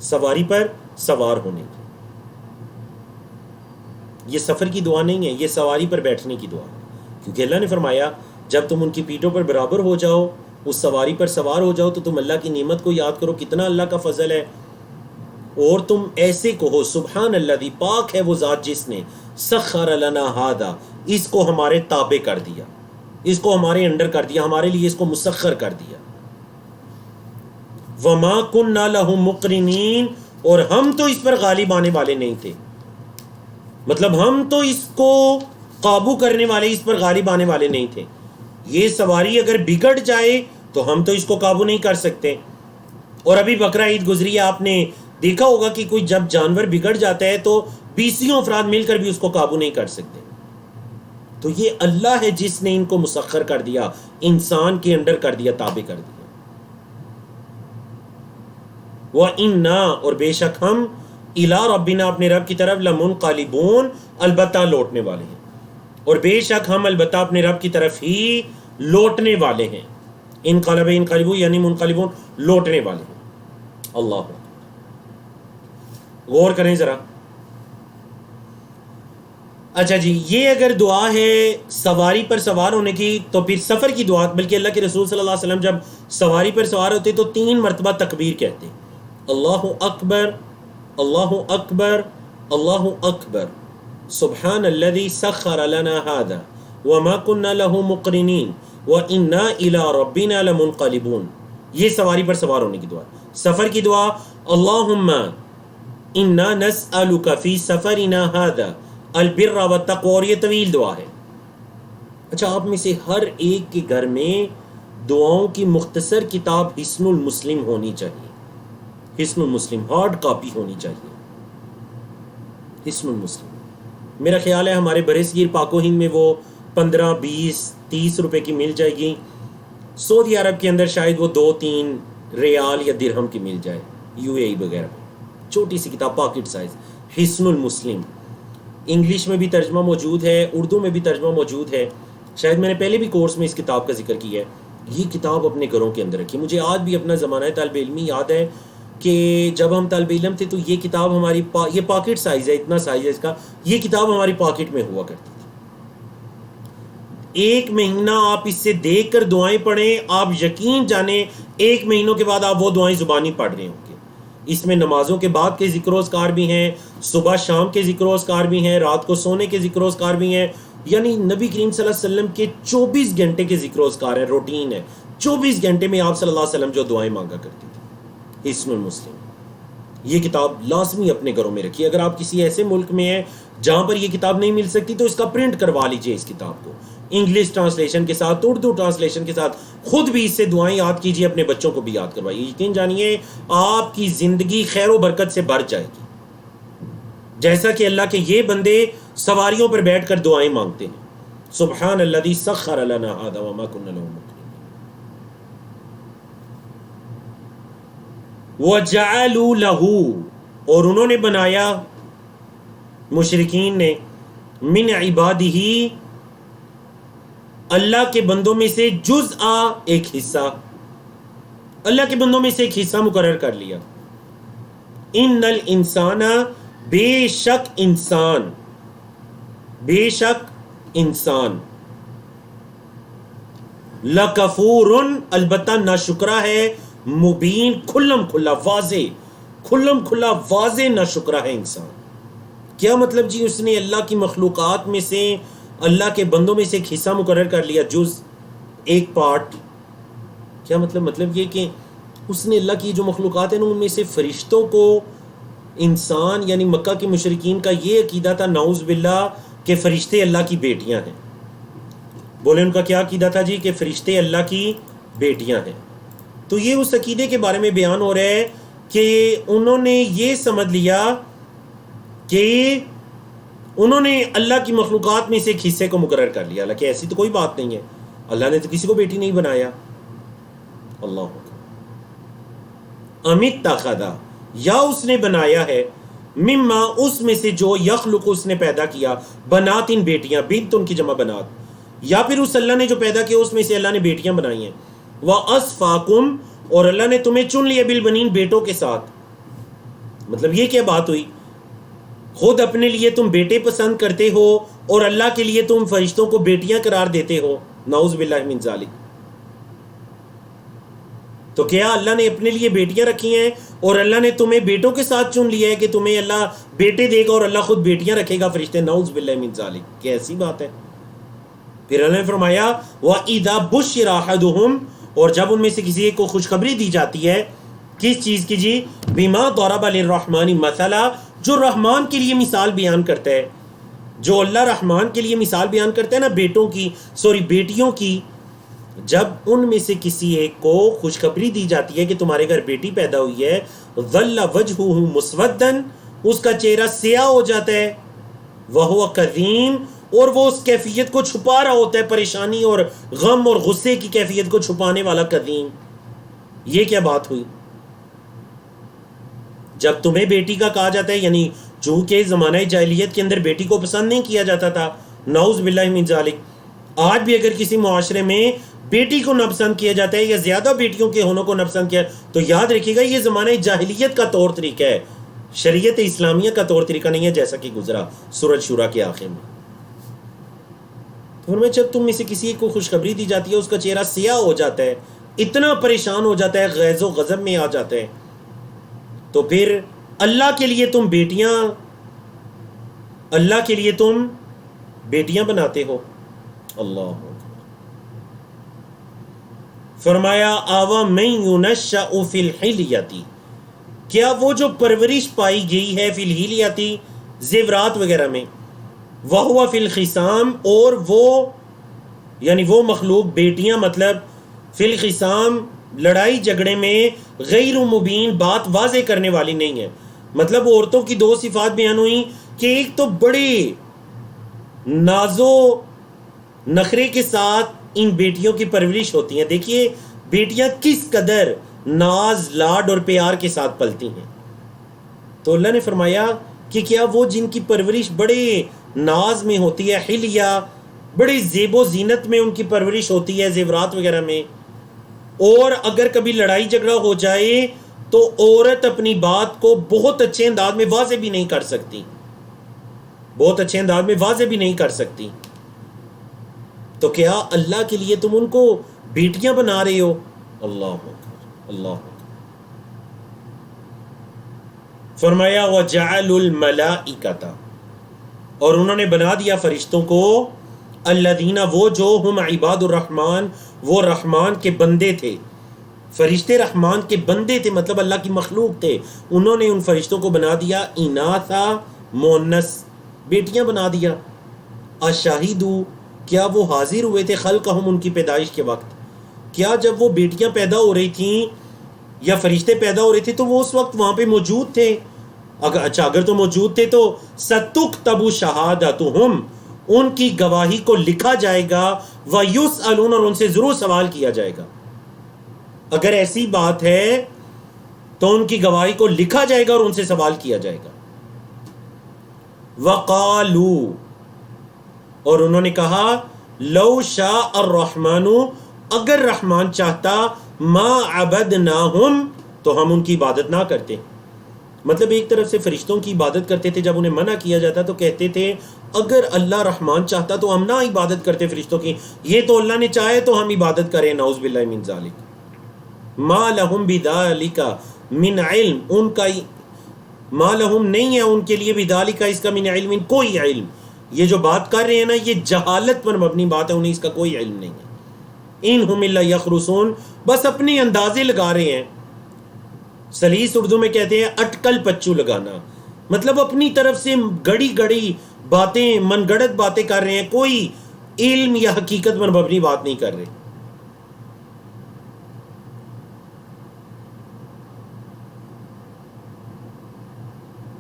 سواری پر سوار ہونے کی. یہ سفر کی دعا نہیں ہے، یہ سواری پر بیٹھنے کی دعا ہے. کیونکہ اللہ نے فرمایا جب تم ان کی پیٹھوں پر برابر ہو جاؤ، اس سواری پر سوار ہو جاؤ تو تم اللہ کی نعمت کو یاد کرو، کتنا اللہ کا فضل ہے. اور تم ایسے کہو سبحان الذی پاک ہے وہ ذات جس نے سخر لنا ھذا اس کو ہمارے تابع کر دیا، اس کو ہمارے انڈر کر دیا، ہمارے لیے اس کو مسخر کر دیا. وما كنا له مقرنین اور ہم تو اس پر غالب آنے والے نہیں تھے. مطلب ہم تو اس کو قابو کرنے والے، اس پر غالب آنے والے نہیں تھے. یہ سواری اگر بگڑ جائے تو ہم تو اس کو قابو نہیں کر سکتے. اور ابھی بقرہ عید گزری ہے، آپ نے دیکھا ہوگا کہ کوئی جب جانور بگڑ جاتا ہے تو 20 افراد مل کر بھی اس کو قابو نہیں کر سکتے. تو یہ اللہ ہے جس نے ان کو مسخر کر دیا، انسان کے انڈر کر دیا، تابع کر دیا. وَإِنَّا اور بے شک ہم إِلَىٰ رَبِّنَا اپنے رب کی طرف لَمُنْقَلِبُونَ البتہ لوٹنے والے ہیں. اور بے شک ہم البتہ اپنے رب کی طرف ہی لوٹنے والے ہیں. انقلب انقلبو یعنی منقلبون، لوٹنے والے ہیں. اللہ غور کریں ذرا. اچھا جی، یہ اگر دعا ہے سواری پر سوار ہونے کی تو پھر سفر کی دعا، بلکہ اللہ کے رسول صلی اللہ علیہ وسلم جب سواری پر سوار ہوتے تو 3 مرتبہ تکبیر کہتے، اللہ اکبر، اللہ اکبر، اللہ اکبر، سبحان الذی سخر لنا هذا وما كنا له مقرنین وإنا إلى ربنا لمنقلبون. یہ سواری پر سوار ہونے کی دعا. سفر کی دعا اللہم انا نسألک فی سفرنا هذا البر والتقوی، اور یہ طویل دعا ہے. اچھا، آپ میں سے ہر ایک کے گھر میں دعاؤں کی مختصر کتاب حصن المسلم ہونی چاہیے. حصن المسلم ہارڈ کاپی ہونی چاہیے. حصن المسلم میرا خیال ہے ہمارے برصغیر پاک و ہند میں وہ 15 20 30 روپے کی مل جائے گی. سعودی عرب کے اندر شاید وہ 2-3 ریال یا درہم کی مل جائے، UAE وغیرہ میں. چھوٹی سی کتاب، پاکٹ سائز، حصن المسلم. انگلش میں بھی ترجمہ موجود ہے، اردو میں بھی ترجمہ موجود ہے. شاید میں نے پہلے بھی کورس میں اس کتاب کا ذکر کیا ہے. یہ کتاب اپنے گھروں کے اندر رکھی. مجھے آج بھی اپنا زمانہ طالب علمی یاد ہے کہ جب ہم طالب علم تھے تو یہ کتاب ہماری یہ پاکٹ سائز ہے، اتنا سائز ہے اس کا، یہ کتاب ہماری پاکٹ میں ہوا کرتی تھی. 1 مہینہ آپ اس سے دیکھ کر دعائیں پڑھیں، آپ یقین جانیں 1 مہینوں کے بعد آپ وہ دعائیں زبانی پڑھ رہے ہوں گے. اس میں نمازوں کے بعد کے ذکر و اذکار بھی ہیں، صبح شام کے ذکر و اذکار بھی ہیں، رات کو سونے کے ذکر و اذکار بھی ہیں. یعنی نبی کریم صلی اللہ علیہ وسلم کے 24 گھنٹے کے ذکر و اذکار ہے، روٹین ہے. 24 گھنٹے میں آپ صلی اللہ علیہ وسلم جو دعائیں مانگا کرتے تھے. حصن المسلم یہ کتاب لازمی اپنے گھروں میں رکھیے. اگر آپ کسی ایسے ملک میں ہیں جہاں پر یہ کتاب نہیں مل سکتی تو اس کا پرنٹ کروا لیجئے اس کتاب کو، انگلش ٹرانسلیشن کے ساتھ، اردو ٹرانسلیشن کے ساتھ. خود بھی اس سے دعائیں یاد کیجئے، اپنے بچوں کو بھی یاد کروائیے. یقین جانیے آپ کی زندگی خیر و برکت سے بھر جائے گی، جیسا کہ اللہ کے یہ بندے سواریوں پر بیٹھ کر دعائیں مانگتے ہیں. سبحان الذی سخر لنا ھذا وما كنا له مقرنین. وَجَعَلُوا لَهُ اور انہوں نے بنایا، مشرکین نے، من عبادہ اللہ کے بندوں میں سے جزء ایک حصہ، اللہ کے بندوں میں سے ایک حصہ مقرر کر لیا. ان الانسان بے شک انسان، بے شک انسان، لکفور البتہ ناشکرا ہے، مبین کھلم کھلا واضح ناشکرا ہے انسان. کیا مطلب جی؟ اس نے اللہ کی مخلوقات میں سے، اللہ کے بندوں میں سے ایک حصہ مقرر کر لیا، جز ایک پارٹ. کیا مطلب یہ کہ اس نے اللہ کی جو مخلوقات ہیں ان میں سے فرشتوں کو، انسان یعنی مکہ کے مشرکین کا یہ عقیدہ تھا نعوذ باللہ کہ فرشتے اللہ کی بیٹیاں ہیں. بولے ان کا کیا عقیدہ تھا جی؟ کہ فرشتے اللہ کی بیٹیاں ہیں. تو یہ اس عقیدے کے بارے میں بیان ہو رہا ہے کہ انہوں نے یہ سمجھ لیا کہ انہوں نے اللہ کی مخلوقات میں سے ایک حصے کو مقرر کر لیا. حالانکہ ایسی تو کوئی بات نہیں ہے، اللہ نے تو کسی کو بیٹی نہیں بنایا. اللہ امیت تاخدہ، یا اس نے بنایا ہے، مما اس میں سے جو یخلق اس نے پیدا کیا، بنات ان بیٹیاں، بنت ان کی جمع بنات، یا پھر اس اللہ نے جو پیدا کیا اس میں سے اللہ نے بیٹیاں بنائی ہیں. وَأَصْفَاكُمْ اور اللہ نے تمہیں چن لیا بالبنین بیٹوں کے ساتھ. مطلب یہ کیا بات ہوئی؟ خود اپنے لیے تم بیٹے پسند کرتے ہو اور اللہ کے لیے تم فرشتوں کو بیٹیاں قرار دیتے ہو، نعوذ باللہ من ذالک. تو کیا اللہ نے اپنے لیے بیٹیاں رکھی ہیں اور اللہ نے تمہیں بیٹوں کے ساتھ چن لیا ہے کہ تمہیں اللہ بیٹے دے گا اور اللہ خود بیٹیاں رکھے گا فرشتے؟ نعوذ باللہ من ذالک. کیا ایسی بات ہے؟ پھر اللہ نے فرمایا وَإِذَا بُشِّرَ أَحَدُهُمْ اور جب ان میں سے کسی ایک کو خوشخبری دی جاتی ہے، کس چیز کی جی؟ بِمَا ضَرَبَ لِلرَّحْمَنِ مَثَلًا، جو رحمان کے لیے مثال بیان کرتا ہے، جو اللہ رحمان کے لیے مثال بیان کرتا ہے نا بیٹیوں کی، جب ان میں سے کسی ایک کو خوشخبری دی جاتی ہے کہ تمہارے گھر بیٹی پیدا ہوئی ہے، ظل وجہہ مسودن، اس کا چہرہ سیاہ ہو جاتا ہے، وہو کظیم اور وہ اس کیفیت کو چھپا رہا ہوتا ہے، پریشانی اور غم اور غصے کی کیفیت کو چھپانے والا کظیم. یہ کیا بات ہوئی؟ جب تمہیں بیٹی کا کہا جاتا ہے، یعنی چونکہ زمانہ جاہلیت کے اندر بیٹی کو پسند نہیں کیا جاتا تھا، نعوذ باللہ من ذالک. آج بھی اگر کسی معاشرے میں بیٹی کو ناپسند کیا جاتا ہے یا زیادہ بیٹیوں کے ہونے کو ناپسند کیا، تو یاد رکھیے گا یہ زمانہ جاہلیت کا طور طریقہ ہے، شریعت اسلامیہ کا طور طریقہ نہیں ہے، جیسا کہ گزرا سورۃ شورا کے آخر میں. تو جب تم میں سے کسی کو خوشخبری دی جاتی ہے، اس کا چہرہ سیاہ ہو جاتا ہے، اتنا پریشان ہو جاتا ہے، غیظ و غضب میں آ جاتا ہے، تو پھر اللہ کے لیے تم بیٹیاں بناتے ہو. اللہ فرمایا آوا من ينشأ فی الحلیۃ، کیا وہ جو پرورش پائی گئی ہے فی الحلیۃ زیورات وغیرہ میں، وہو فی الخصام اور وہ یعنی وہ مخلوق بیٹیاں، مطلب فی الخصام لڑائی جھگڑے میں، غیر مبین بات واضح کرنے والی نہیں ہے. مطلب عورتوں کی دو صفات بیان ہوئی کہ ایک تو بڑے ناز و نخرے کے ساتھ ان بیٹیوں کی پرورش ہوتی ہیں. دیکھیے بیٹیاں کس قدر ناز لاڈ اور پیار کے ساتھ پلتی ہیں. تو اللہ نے فرمایا کہ کیا وہ جن کی پرورش بڑے ناز میں ہوتی ہے، حلیہ بڑی زیب و زینت میں ان کی پرورش ہوتی ہے زیورات وغیرہ میں، اور اگر کبھی لڑائی جھگڑا ہو جائے تو عورت اپنی بات کو بہت اچھے انداز میں واضح بھی نہیں کر سکتی، تو کیا اللہ کے لیے تم ان کو بیٹیاں بنا رہے ہو؟ اللہ فرمایا وَجَعَلُوا الْمَلَائِكَةَ اور انہوں نے بنا دیا فرشتوں کو، الذین وہ جو ہم عباد الرحمن وہ رحمان کے بندے تھے. فرشتے رحمان کے بندے تھے، مطلب اللہ کی مخلوق تھے. انہوں نے ان فرشتوں کو بنا دیا اناثا، مؤنث، بیٹیاں بنا دیا. اشاہدو کیا وہ حاضر ہوئے تھے خلقہم ان کی پیدائش کے وقت؟ کیا جب وہ بیٹیاں پیدا ہو رہی تھیں یا فرشتے پیدا ہو رہے تھے تو وہ اس وقت وہاں پہ موجود تھے؟ اگر تو موجود تھے تو ستکتب شہادتہم ان کی گواہی کو لکھا جائے گا، ویسألون اور ان سے ضرور سوال کیا جائے گا. اگر ایسی بات ہے تو ان کی گواہی کو لکھا جائے گا اور ان سے سوال کیا جائے گا. وقالو اور انہوں نے کہا لو شاء الرحمن، اگر رحمان چاہتا، ما عبدناہم، تو ہم ان کی عبادت نہ کرتے. مطلب ایک طرف سے فرشتوں کی عبادت کرتے تھے، جب انہیں منع کیا جاتا تو کہتے تھے اگر اللہ رحمان چاہتا تو ہم نہ عبادت کرتے فرشتوں کی، یہ تو اللہ نے چاہے تو ہم عبادت کریں. نعوذ باللہ من ذالک. ما لہم بذالک من علم، ان کا ما لہم نہیں ہے ان کے لیے بذالک اس کا من علم، کوئی علم. یہ جو بات کر رہے ہیں نا یہ جہالت پر مبنی بات ہے، انہیں اس کا کوئی علم نہیں ہے. ان ہم الا یخرسون، بس اپنے اندازے لگا رہے ہیں. سلیس اردو میں کہتے ہیں اٹکل پچو لگانا، مطلب اپنی طرف سے گڑی گڑی باتیں، من گڑت باتیں کر رہے ہیں، کوئی علم یا حقیقت پر مبنی بات نہیں کر رہے.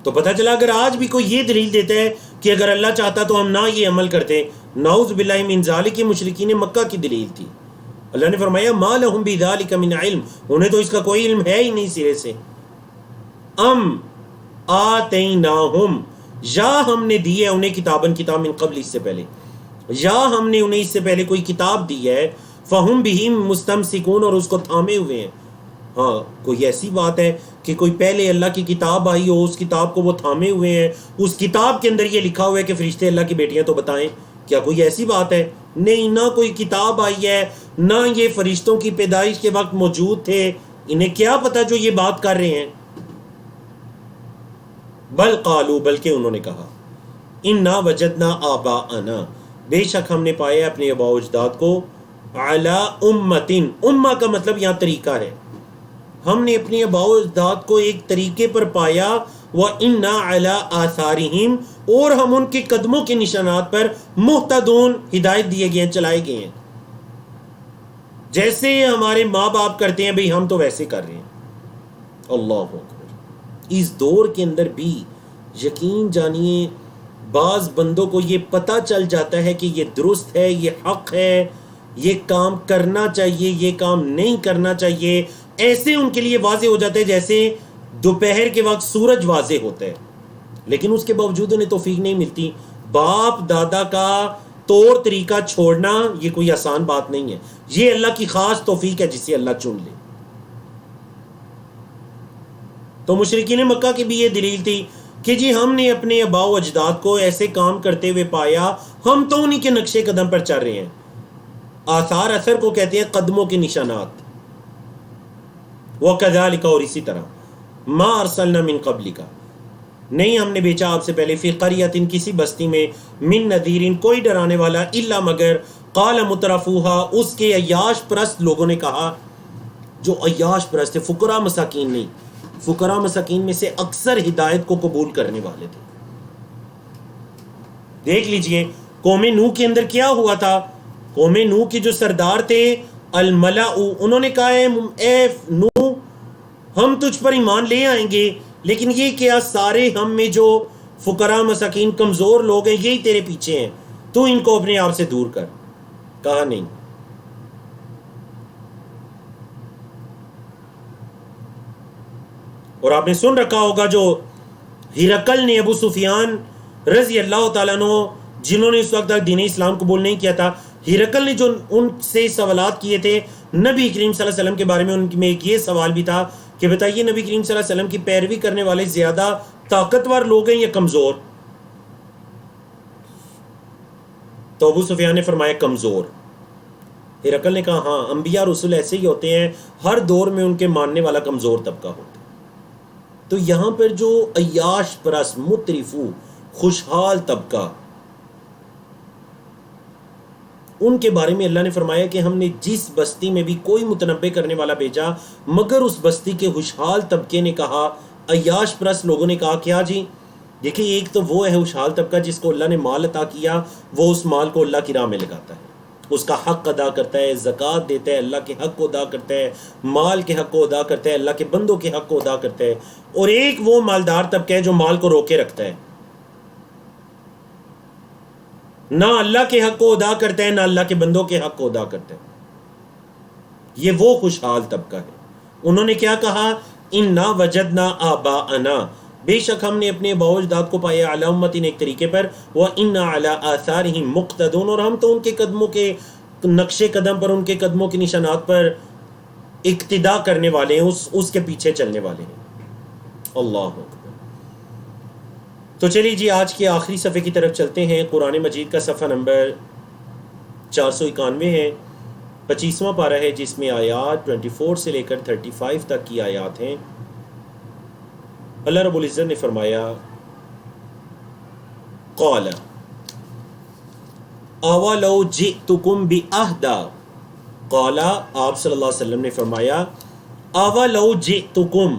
تو پتہ چلا اگر آج بھی کوئی یہ دلیل دیتا ہے کہ اگر اللہ چاہتا تو ہم نہ یہ عمل کرتے، نعوذ باللہ من ذالک، مشرکین مکہ کی دلیل تھی. اللہ نے فرمایا ما لہم بذالک من علم، انہیں تو اس کا کوئی علم ہے ہی نہیں سرے سے. ام آتیناہم، یا ہم نے دی ہے انہیں کتاباً، کتاب من قبل، اس سے پہلے، یا ہم نے انہیں اس سے پہلے کوئی کتاب دی ہے، فہم بہی مستمسکون، اور اس کو تھامے ہوئے ہیں. ہاں کوئی ایسی بات ہے کہ کوئی پہلے اللہ کی کتاب آئی ہو، اس کتاب کو وہ تھامے ہوئے ہیں، اس کتاب کے اندر یہ لکھا ہوا ہے کہ فرشتے اللہ کی بیٹیاں، تو بتائیں کیا کوئی ایسی بات ہے؟ نہیں، نہ کوئی کتاب آئی ہے، نہ یہ فرشتوں کی پیدائش کے وقت موجود تھے، انہیں کیا پتا جو یہ بات کر رہے ہیں. بل قالو، بلکہ انہوں نے کہا، انا وجدنا آباءنا، بے شک ہم نے پایا اپنے آباء و اجداد کو، علی امتن، امہ کا مطلب یہاں طریقہ ہے، ہم نے اپنے آباء و اجداد کو ایک طریقے پر پایا، وَإِنَّا عَلَىٰ آثَارِهِمْ، اور ہم ان کے قدموں کے نشانات پر مہتدون، ہدایت دیے گئے ہیں، چلائے گئے ہیں. جیسے ہمارے ماں باپ کرتے ہیں بھئی ہم تو ویسے کر رہے ہیں. اللہ اکبر. اس دور کے اندر بھی یقین جانیے بعض بندوں کو یہ پتہ چل جاتا ہے کہ یہ درست ہے، یہ حق ہے، یہ کام کرنا چاہیے، یہ کام نہیں کرنا چاہیے. ایسے ان کے لیے واضح ہو جاتا ہے جیسے دوپہر کے وقت سورج واضح ہوتا ہے، لیکن اس کے باوجود انہیں توفیق نہیں ملتی. باپ دادا کا طور طریقہ چھوڑنا یہ کوئی آسان بات نہیں ہے، یہ اللہ کی خاص توفیق ہے جسے اللہ چن لے. تو مشرکین مکہ کی بھی یہ دلیل تھی کہ جی ہم نے اپنے آباء و اجداد کو ایسے کام کرتے ہوئے پایا، ہم تو انہی کے نقش قدم پر چل رہے ہیں. آثار اثر کو کہتے ہیں قدموں کے نشانات. وَكَذَلِكَ، اور اسی طرح، مَا أَرْسَلْنَا مِن قَبْلِكَ، نہیں ہم نے بھیجا آپ سے پہلے، فی قریۃ، کسی بستی میں، من نذیر، کوئی ڈرانے والا، الا مگر، قال مترفوها، اس کے عیاش پرست لوگوں نے کہا، جو عیاش پرست تھے، فقراء مساکین نہیں، فقراء مساکین میں سے اکثر ہدایت کو قبول کرنے والے تھے. دیکھ لیجئے قوم نوح کے اندر کیا ہوا تھا. قوم نوح کے جو سردار تھے الملأ، انہوں نے کہا اے نوح ہم تجھ پر ایمان لے آئیں گے، لیکن یہ کیا سارے ہم میں جو فقراء مساکین کمزور لوگ ہیں یہی تیرے پیچھے ہیں، تو ان کو اپنے آپ سے دور کر. کہا نہیں. اور آپ نے سن رکھا ہوگا جو ہرقل نے ابو سفیان رضی اللہ تعالیٰ عنہ، جنہوں نے اس وقت تک دین اسلام قبول نہیں کیا تھا، ہرقل نے جو ان سے سوالات کیے تھے نبی کریم صلی اللہ علیہ وسلم کے بارے میں، ان میں ایک یہ سوال بھی تھا کہ بتائیے نبی کریم صلی اللہ علیہ وسلم کی پیروی کرنے والے زیادہ طاقتور لوگ ہیں یا کمزور؟ تو ابو سفیان نے فرمایا کمزور. ہرقل نے کہا ہاں، انبیاء رسول ایسے ہی ہوتے ہیں، ہر دور میں ان کے ماننے والا کمزور طبقہ ہوتا ہے. تو یہاں پر جو عیاش پرست، مترفو، خوشحال طبقہ، ان کے بارے میں اللہ نے فرمایا کہ ہم نے جس بستی میں بھی کوئی متنبع کرنے والا بھیجا، مگر اس بستی کے خوشحال طبقے نے کہا، عیاش پرست لوگوں نے کہا، کیا جی دیکھیں ایک تو وہ ہے خوشحال طبقہ جس کو اللہ نے مال عطا کیا، وہ اس مال کو اللہ کی راہ میں لگاتا ہے، اس کا حق ادا کرتا ہے، زکوٰۃ دیتا ہے، اللہ کے حق کو ادا کرتا ہے، مال کے حق کو ادا کرتا ہے، اللہ کے بندوں کے حق کو ادا کرتا ہے. اور ایک وہ مالدار طبقہ ہے جو مال کو روکے رکھتا ہے، نہ اللہ کے حق کو ادا کرتا ہے، نہ اللہ کے بندوں کے حق کو ادا کرتا ہے. یہ وہ خوشحال طبقہ ہے. انہوں نے کیا کہا، انا وجدنا آباءنا، بے شک ہم نے اپنے آباء و اجداد کو پایا علی امتن ایک طریقے پر، وَإِنَّا عَلَىٰ آثَارِهِم مُقْتَدُونَ، اور ہم تو ان کے قدموں کے نقش قدم پر، ان کے قدموں کے نشانات پر اقتدا کرنے والے ہیں، اس کے پیچھے چلنے والے ہیں۔ اللہ اکبر۔ تو چلیے جی آج کے آخری صفحے کی طرف چلتے ہیں۔ قرآن مجید کا صفحہ نمبر 491 ہے، 25واں پارہ ہے، جس میں آیات 24 سے لے کر 35 تک کی آیات ہیں۔ اللہ رب العزت نے فرمایا قال اولو جئتکم بأہدی، قال آپ صلی اللہ علیہ وسلم نے فرمایا اولو جئتکم،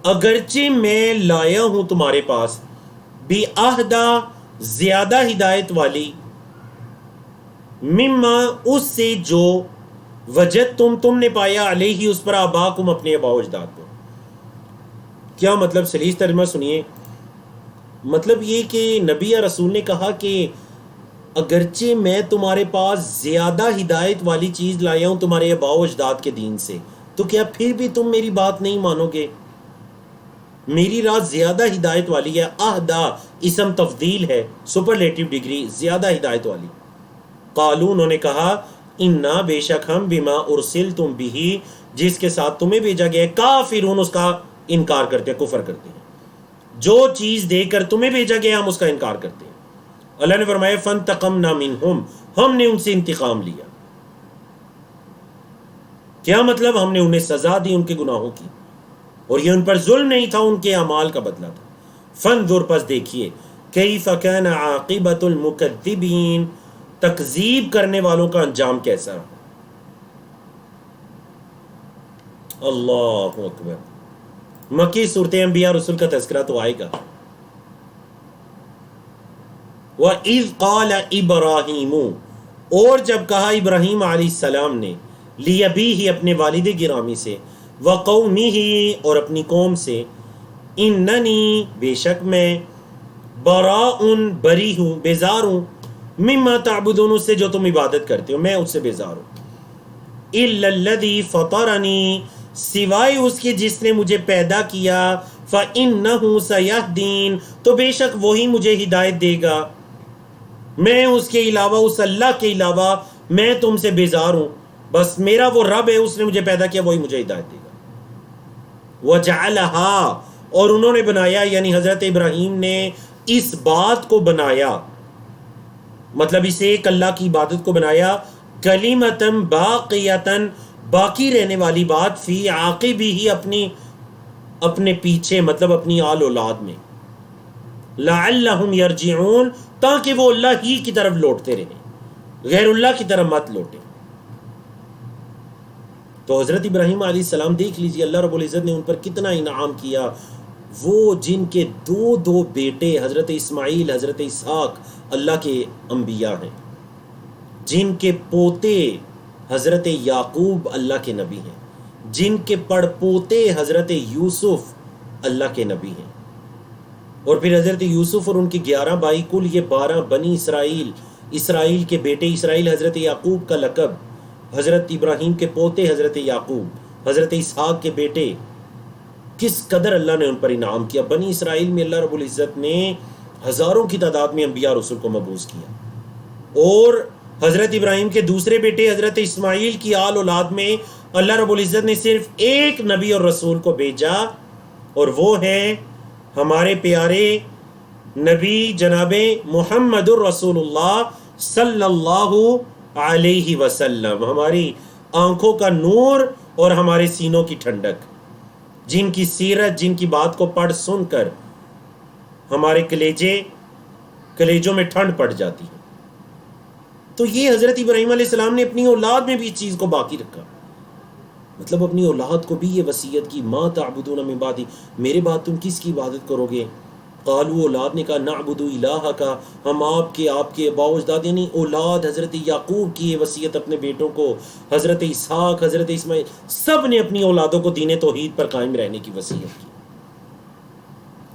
اگرچہ میں لایا ہوں تمہارے پاس، بأہدی زیادہ ہدایت والی، مما اس سے جو وجدتم تم نے پایا علیہ اس پر آباکم اپنے آباء و اجداد کو۔ کیا مطلب؟ سلیس ترجمہ سنیے۔ مطلب یہ کہ نبی یا رسول نے کہا کہ اگرچہ میں تمہارے پاس زیادہ ہدایت والی چیز لایا ہوں تمہارے آباء و اجداد کے دین سے، تو کیا پھر بھی تم میری بات نہیں مانو گے؟ میری راہ زیادہ ہدایت والی ہے۔ اہدا اسم تفضیل ہے، سپرلیٹو ڈگری، زیادہ ہدایت والی۔ قالوا انہوں نے کہا انا بے شک ہم بما ارسلتم بھی جس کے ساتھ تمہیں بھیجا گیا ہے، کافرون اس کا انکار کرتے ہیں، کفر کرتے ہیں۔ جو چیز دے کر تمہیں بھیجا گیا ہم اس کا انکار کرتے ہیں۔ اللہ نے فرمایا فانتقمنا منہم، ہم نے ان سے انتقام لیا۔ کیا مطلب؟ ہم نے انہیں سزا دی ان کے گناہوں کی، اور یہ ان پر ظلم نہیں تھا، ان کے اعمال کا بدلہ تھا۔ فانظر پس دیکھیے، کیف کان عاقبۃ المکذبین، تکذیب کرنے والوں کا انجام کیسا رہا۔ اللہ اکبر۔ مکی صورت انبیاء رسول کا تذکرہ تو آئے گا۔ وَإِذْ قَالَ إِبْرَاهِيمُ، اور جب کہا ابراہیم علیہ السلام نے، لِأَبِيهِ اپنے والد گرامی سے، وَقَوْمِهِ اور اپنی قوم سے، اِنَّنِي بے شک میں، بَرَاءٌ بری ہوں، بیزار ہوں، مما تعبدون اس سے جو تم عبادت کرتے ہو، میں اس سے بیزار ہوں۔ إِلَّا الَّذِي فَطَرَنِي سوائے اس کے جس نے مجھے پیدا کیا، فَإِنَّهُ سَيَهْدِينِ تو بے شک وہی مجھے ہدایت دے گا۔ میں اس کے علاوہ، اس اللہ کے علاوہ میں تم سے بیزار ہوں، بس میرا وہ رب ہے، اس نے مجھے پیدا کیا، وہی مجھے ہدایت دے گا۔ وَجَعَلَهَا اور انہوں نے بنایا، یعنی حضرت ابراہیم نے اس بات کو بنایا، مطلب اسے ایک اللہ کی عبادت کو بنایا، کلمۃ باقیۃ باقی رہنے والی بات، فی عاقبہ اپنے پیچھے، مطلب اپنی آل اولاد میں، لعلہم یرجعون تاکہ وہ اللہ ہی کی طرف لوٹتے رہیں، غیر اللہ کی طرف مت لوٹیں۔ تو حضرت ابراہیم علیہ السلام دیکھ لیجیے اللہ رب العزت نے ان پر کتنا انعام کیا۔ وہ جن کے دو بیٹے حضرت اسماعیل، حضرت اسحاق اللہ کے انبیاء ہیں، جن کے پوتے حضرت یعقوب اللہ کے نبی ہیں، جن کے پڑ پوتے حضرت یوسف اللہ کے نبی ہیں، اور پھر حضرت یوسف اور ان کے 11 بھائی، کل یہ 12 بنی اسرائیل، اسرائیل کے بیٹے، اسرائیل حضرت یعقوب کا لقب، حضرت ابراہیم کے پوتے حضرت یعقوب، حضرت اسحاق کے بیٹے، کس قدر اللہ نے ان پر انعام کیا۔ بنی اسرائیل میں اللہ رب العزت نے ہزاروں کی تعداد میں انبیاء رسول کو مبعوث کیا، اور حضرت ابراہیم کے دوسرے بیٹے حضرت اسماعیل کی آل اولاد میں اللہ رب العزت نے صرف ایک نبی اور رسول کو بھیجا، اور وہ ہے ہمارے پیارے نبی جناب محمد الرسول اللہ صلی اللہ علیہ وسلم، ہماری آنکھوں کا نور اور ہمارے سینوں کی ٹھنڈک، جن کی سیرت، جن کی بات کو پڑھ سن کر ہمارے کلیجوں میں ٹھنڈ پڑ جاتی ہے۔ تو یہ حضرت ابراہیم علیہ السلام نے اپنی اولاد میں بھی اس چیز کو باقی رکھا، مطلب اپنی اولاد کو بھی یہ وصیت کی، ما تعبدون من بعدی، میرے بعد تم کس کی عبادت کرو گے؟ قالوا اولاد نے کہا نعبد الہک، ہم آپ کے آباء و اجداد، یعنی اولاد حضرت یعقوب کی یہ وصیت اپنے بیٹوں کو، حضرت اسحاق، حضرت اسماعیل، سب نے اپنی اولادوں کو دین توحید پر قائم رہنے کی وصیت کی۔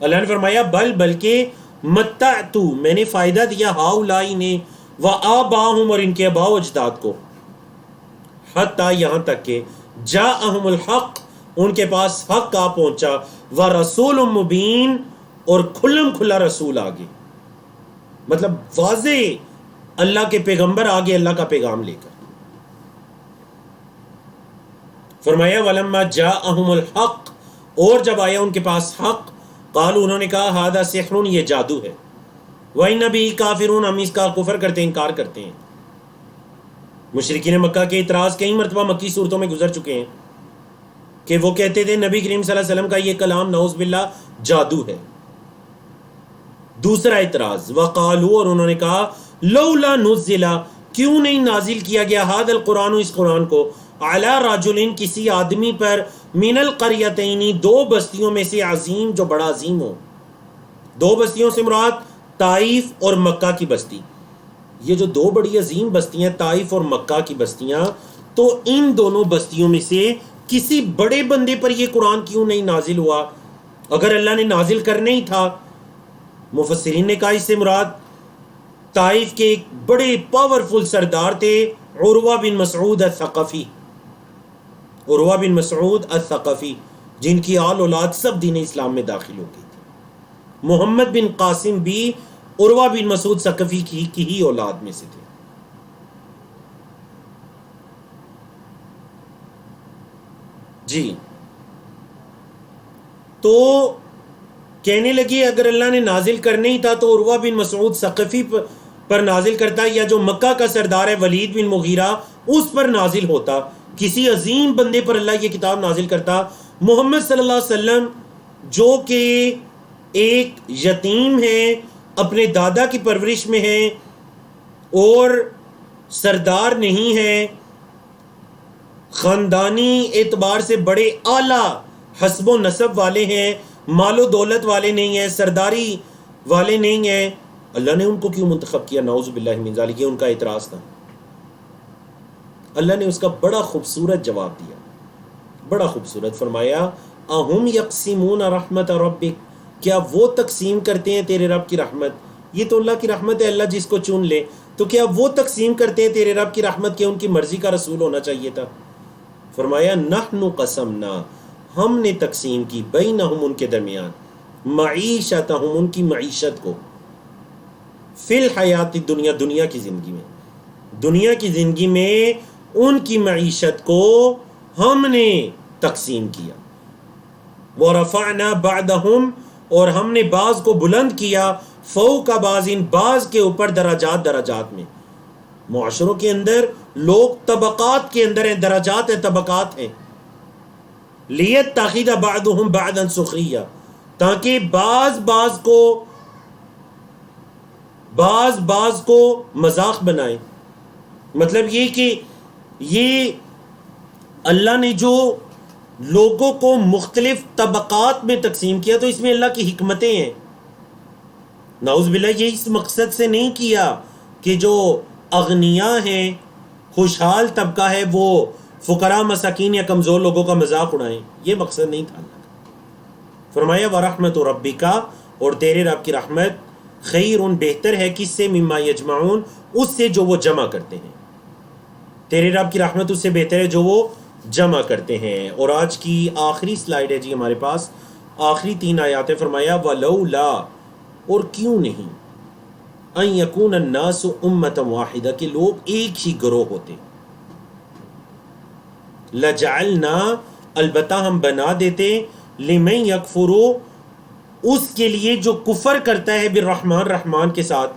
اللہ نے فرمایا بلکہ متعت، میں نے فائدہ دیا ہؤلاء نے، وآباءہم اور ان کے آباء و اجداد کو، حتیٰ یہاں تک کہ جاءہم الحق، ان کے پاس حق آ پہنچا، ورسول مبین اور کھلم کھلا رسول آگے، مطلب واضح اللہ کے پیغمبر آگے اللہ کا پیغام لے کر۔ فرمایا وَلَمَّا جَاءَهُمُ الْحَقُّ، اور جب آیا ان کے پاس حق، قالوا انہوں نے کہا هَذَا سِحْرٌ، یہ جادو ہے، وَإِنَّ بِهِ کافرون، ہم اس کا کفر کرتے ہیں، انکار کرتے ہیں۔ مشرکین مکہ کے اعتراض کئی مرتبہ مکی صورتوں میں گزر چکے ہیں کہ وہ کہتے تھے نبی کریم صلی اللہ علیہ وسلم کا یہ کلام نعوذ باللہ جادو ہے۔ دوسرا اعتراض وقالو، اور انہوں نے کہا لولا نزل، کیوں نہیں نازل کیا گیا ھذا القرآن، اس قرآن کو، علی رجل، کسی آدمی پر، من القریتین، دو بستیوں میں سے، عظیم، جو بڑا عظیم ہو۔ دو بستیوں سے مراد طائف اور مکہ کی بستی، یہ جو دو بڑی عظیم بستیاں طائف اور مکہ کی بستیاں، تو ان دونوں بستیوں میں سے کسی بڑے بندے پر یہ قرآن کیوں نہیں نازل ہوا؟ اگر اللہ نے نازل کرنا ہی تھا، مفسرین نے کہا اس سے مراد طائف کے ایک بڑے پاورفل سردار تھے، عروہ بن مسعود الثقفی، عروہ بن مسعود الثقفی، جن کی آل اولاد سب دین اسلام میں داخل ہو گئی تھی۔ محمد بن قاسم بھی عروہ بن مسعود ثقفی کی ہی اولاد میں سے تھے۔ جی، تو کہنے لگے اگر اللہ نے نازل کرنا ہی تھا تو عروہ بن مسعود ثقفی پر نازل کرتا، یا جو مکہ کا سردار ہے ولید بن مغیرہ اس پر نازل ہوتا، کسی عظیم بندے پر اللہ یہ کتاب نازل کرتا۔ محمد صلی اللہ علیہ وسلم جو کہ ایک یتیم ہیں، اپنے دادا کی پرورش میں ہیں اور سردار نہیں ہیں، خاندانی اعتبار سے بڑے اعلیٰ حسب و نسب والے ہیں، مال و دولت والے نہیں ہیں، سرداری والے نہیں ہیں، اللہ نے ان کو کیوں منتخب کیا؟ نعوذ باللہ من ذالک، یہ ان کا اعتراض تھا۔ اللہ نے اس کا بڑا خوبصورت جواب دیا، بڑا خوبصورت، فرمایا اہم یقسمون رحمت ربک، کیا وہ تقسیم کرتے ہیں تیرے رب کی رحمت؟ یہ تو اللہ کی رحمت ہے، اللہ جس کو چن لے، تو کیا وہ تقسیم کرتے ہیں تیرے رب کی رحمت کہ ان کی مرضی کا رسول ہونا چاہیے تھا؟ فرمایا نحن قسمنا، ہم نے تقسیم کی، بینہم، ان کے درمیان، معیشتہم، ان کی معیشت کو، فی الحیات الدنیا، دنیا کی زندگی میں، دنیا کی زندگی میں ان کی معیشت کو ہم نے تقسیم کیا۔ ورفعنا بعدہم، اور ہم نے بعض کو بلند کیا، فوق بعض، بعض کے اوپر، درجات، درجات میں۔ معاشروں کے اندر لوگ طبقات کے اندر ہیں، درجات ہیں، طبقات ہیں۔ لیتخذ بعضهم بعضا سخریا، تاکہ بعض کو مذاق بنائیں۔ مطلب یہ کہ یہ اللہ نے جو لوگوں کو مختلف طبقات میں تقسیم کیا تو اس میں اللہ کی حکمتیں ہیں۔ نعوذ باللہ یہ اس مقصد سے نہیں کیا کہ جو اغنیاء ہیں، خوشحال طبقہ ہے، وہ فقراء، مساکین یا کمزور لوگوں کا مذاق اڑائیں، یہ مقصد نہیں تھا اللہ کا۔ فرمایا وَرَحْمَتُ رَبِّكَ، اور تیرے رب کی رحمت، خیر، بہتر ہے، کس سے؟ مما یجمعون، اس سے جو وہ جمع کرتے ہیں۔ تیرے رب کی رحمت اس سے بہتر ہے جو وہ جمع کرتے ہیں۔ اور آج کی آخری سلائیڈ ہے جی ہمارے پاس، آخری 3 آیات ہیں۔ فرمایا وَلَوْلَا، اور کیوں نہیں، ان یکون الناس امۃ واحدہ، کہ لوگ ایک ہی گروہ ہوتے، لجعلنا، البتہ ہم بنا دیتے، لمن یکفروا، اس کے لیے جو کفر کرتا ہے بالرحمن، رحمان کے ساتھ،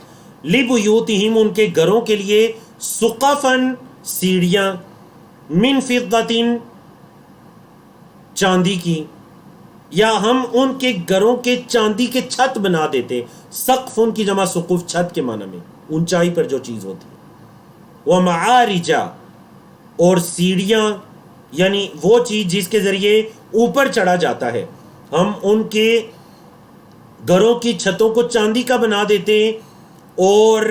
لبیوتہم، ان کے گھروں کے لیے، سقفاً، سیڑھیاں، من فضۃ، چاندی کی، یا ہم ان کے گھروں کے چاندی کے چھت بنا دیتے۔ سقف ان کی جمع سقف، چھت کے معنی میں اونچائی پر جو چیز ہوتی ہے۔ ومعارج، اور سیڑھیاں یعنی وہ چیز جس کے ذریعے اوپر چڑھا جاتا ہے، ہم ان کے گھروں کی چھتوں کو چاندی کا بنا دیتے، اور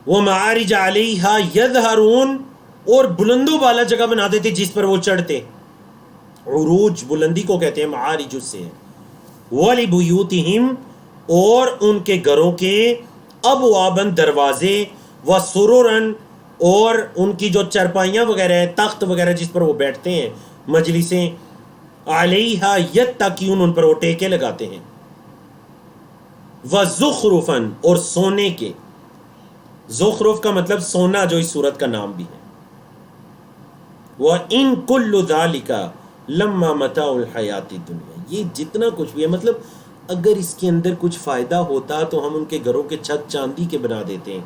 ومعارج علیہا یظہرون، اور بلند و بالا جگہ بنا دیتے جس پر وہ چڑھتے۔ عروج بلندی کو کہتے ہیں، معارج اس سے ہے۔ وَلِبُيُوتِهِمْ، اور ان کے گھروں کے، ابواباً، دروازے، وَسُرُرًا، اور ان کی جو چرپائیاں وغیرہ ہیں، تخت وغیرہ جس پر وہ بیٹھتے ہیں، مجلسیں، علیہا یتقیون، ان پر وہ ٹیکے لگاتے ہیں، وزخرفن، اور سونے کے، زخرف کا مطلب سونا، جو اس صورت کا نام بھی ہے، وَإِن كُلُّ ذَلِكَ لَمَّا مَتَاعُ الْحَيَاةِ الدُّنْيَا، یہ جتنا کچھ بھی ہے، مطلب اگر اس کے اندر کچھ فائدہ ہوتا تو ہم ان کے گھروں کے چھت چاندی کے بنا دیتے ہیں،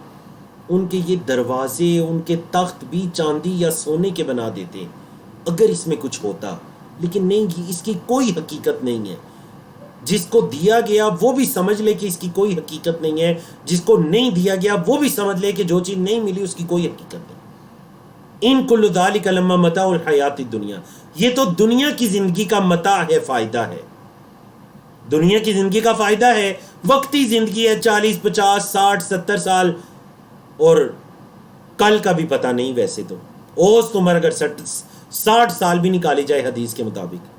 ان کے یہ دروازے، ان کے تخت بھی چاندی یا سونے کے بنا دیتے ہیں اگر اس میں کچھ ہوتا، لیکن نہیں، اس کی کوئی حقیقت نہیں ہے۔ جس کو دیا گیا وہ بھی سمجھ لے کہ اس کی کوئی حقیقت نہیں ہے، جس کو نہیں دیا گیا وہ بھی سمجھ لے کہ جو چیز نہیں ملی اس کی کوئی حقیقت نہیں۔ ان کل ذالک لما متاع الحیات الدنیا، یہ تو دنیا کی زندگی کا متاع ہے، فائدہ ہے، دنیا کی زندگی کا فائدہ ہے، وقتی زندگی ہے، 40 50 60 70 سال، اور کل کا بھی پتہ نہیں۔ ویسے تو اوس عمر اگر 60 سال بھی نکالی جائے حدیث کے مطابق،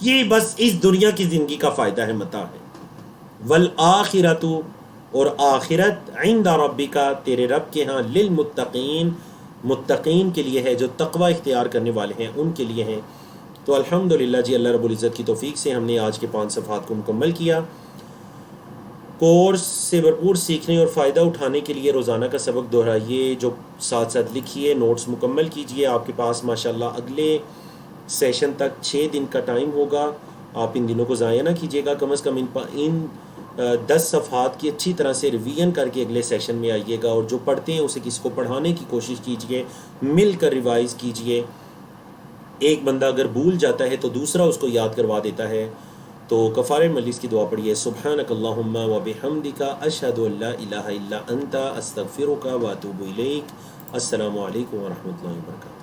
یہ بس اس دنیا کی زندگی کا فائدہ ہے، متاع ہے۔ والآخرۃ، اور آخرت، عند ربک، تیرے رب کے ہاں، للمتقین، متقین کے لیے ہے، جو تقوی اختیار کرنے والے ہیں ان کے لیے ہیں۔ تو الحمدللہ جی، اللہ رب العزت کی توفیق سے ہم نے آج کے 5 صفحات کو مکمل کیا۔ کورس سے بھرپور سیکھنے اور فائدہ اٹھانے کے لیے روزانہ کا سبق دہرائیے، جو ساتھ ساتھ لکھیے، نوٹس مکمل کیجیے۔ آپ کے پاس ماشاءاللہ اگلے سیشن تک 6 دن کا ٹائم ہوگا، آپ ان دنوں کو ضائع نہ کیجیے گا، کم از کم ان 10 صفحات کی اچھی طرح سے ریویژن کر کے اگلے سیشن میں آئیے گا، اور جو پڑھتے ہیں اسے کسی کو پڑھانے کی کوشش کیجیے، مل کر ریوائز کیجیے۔ ایک بندہ اگر بھول جاتا ہے تو دوسرا اس کو یاد کروا دیتا ہے۔ تو کفارہ مجلس کی دعا پڑھیے، سبحانک اللہم و بحمدک، اشہد ان لا الہ الا انت، استغفرک و اتوب الیک۔ السلام علیکم ورحمۃ اللہ وبرکاتہ۔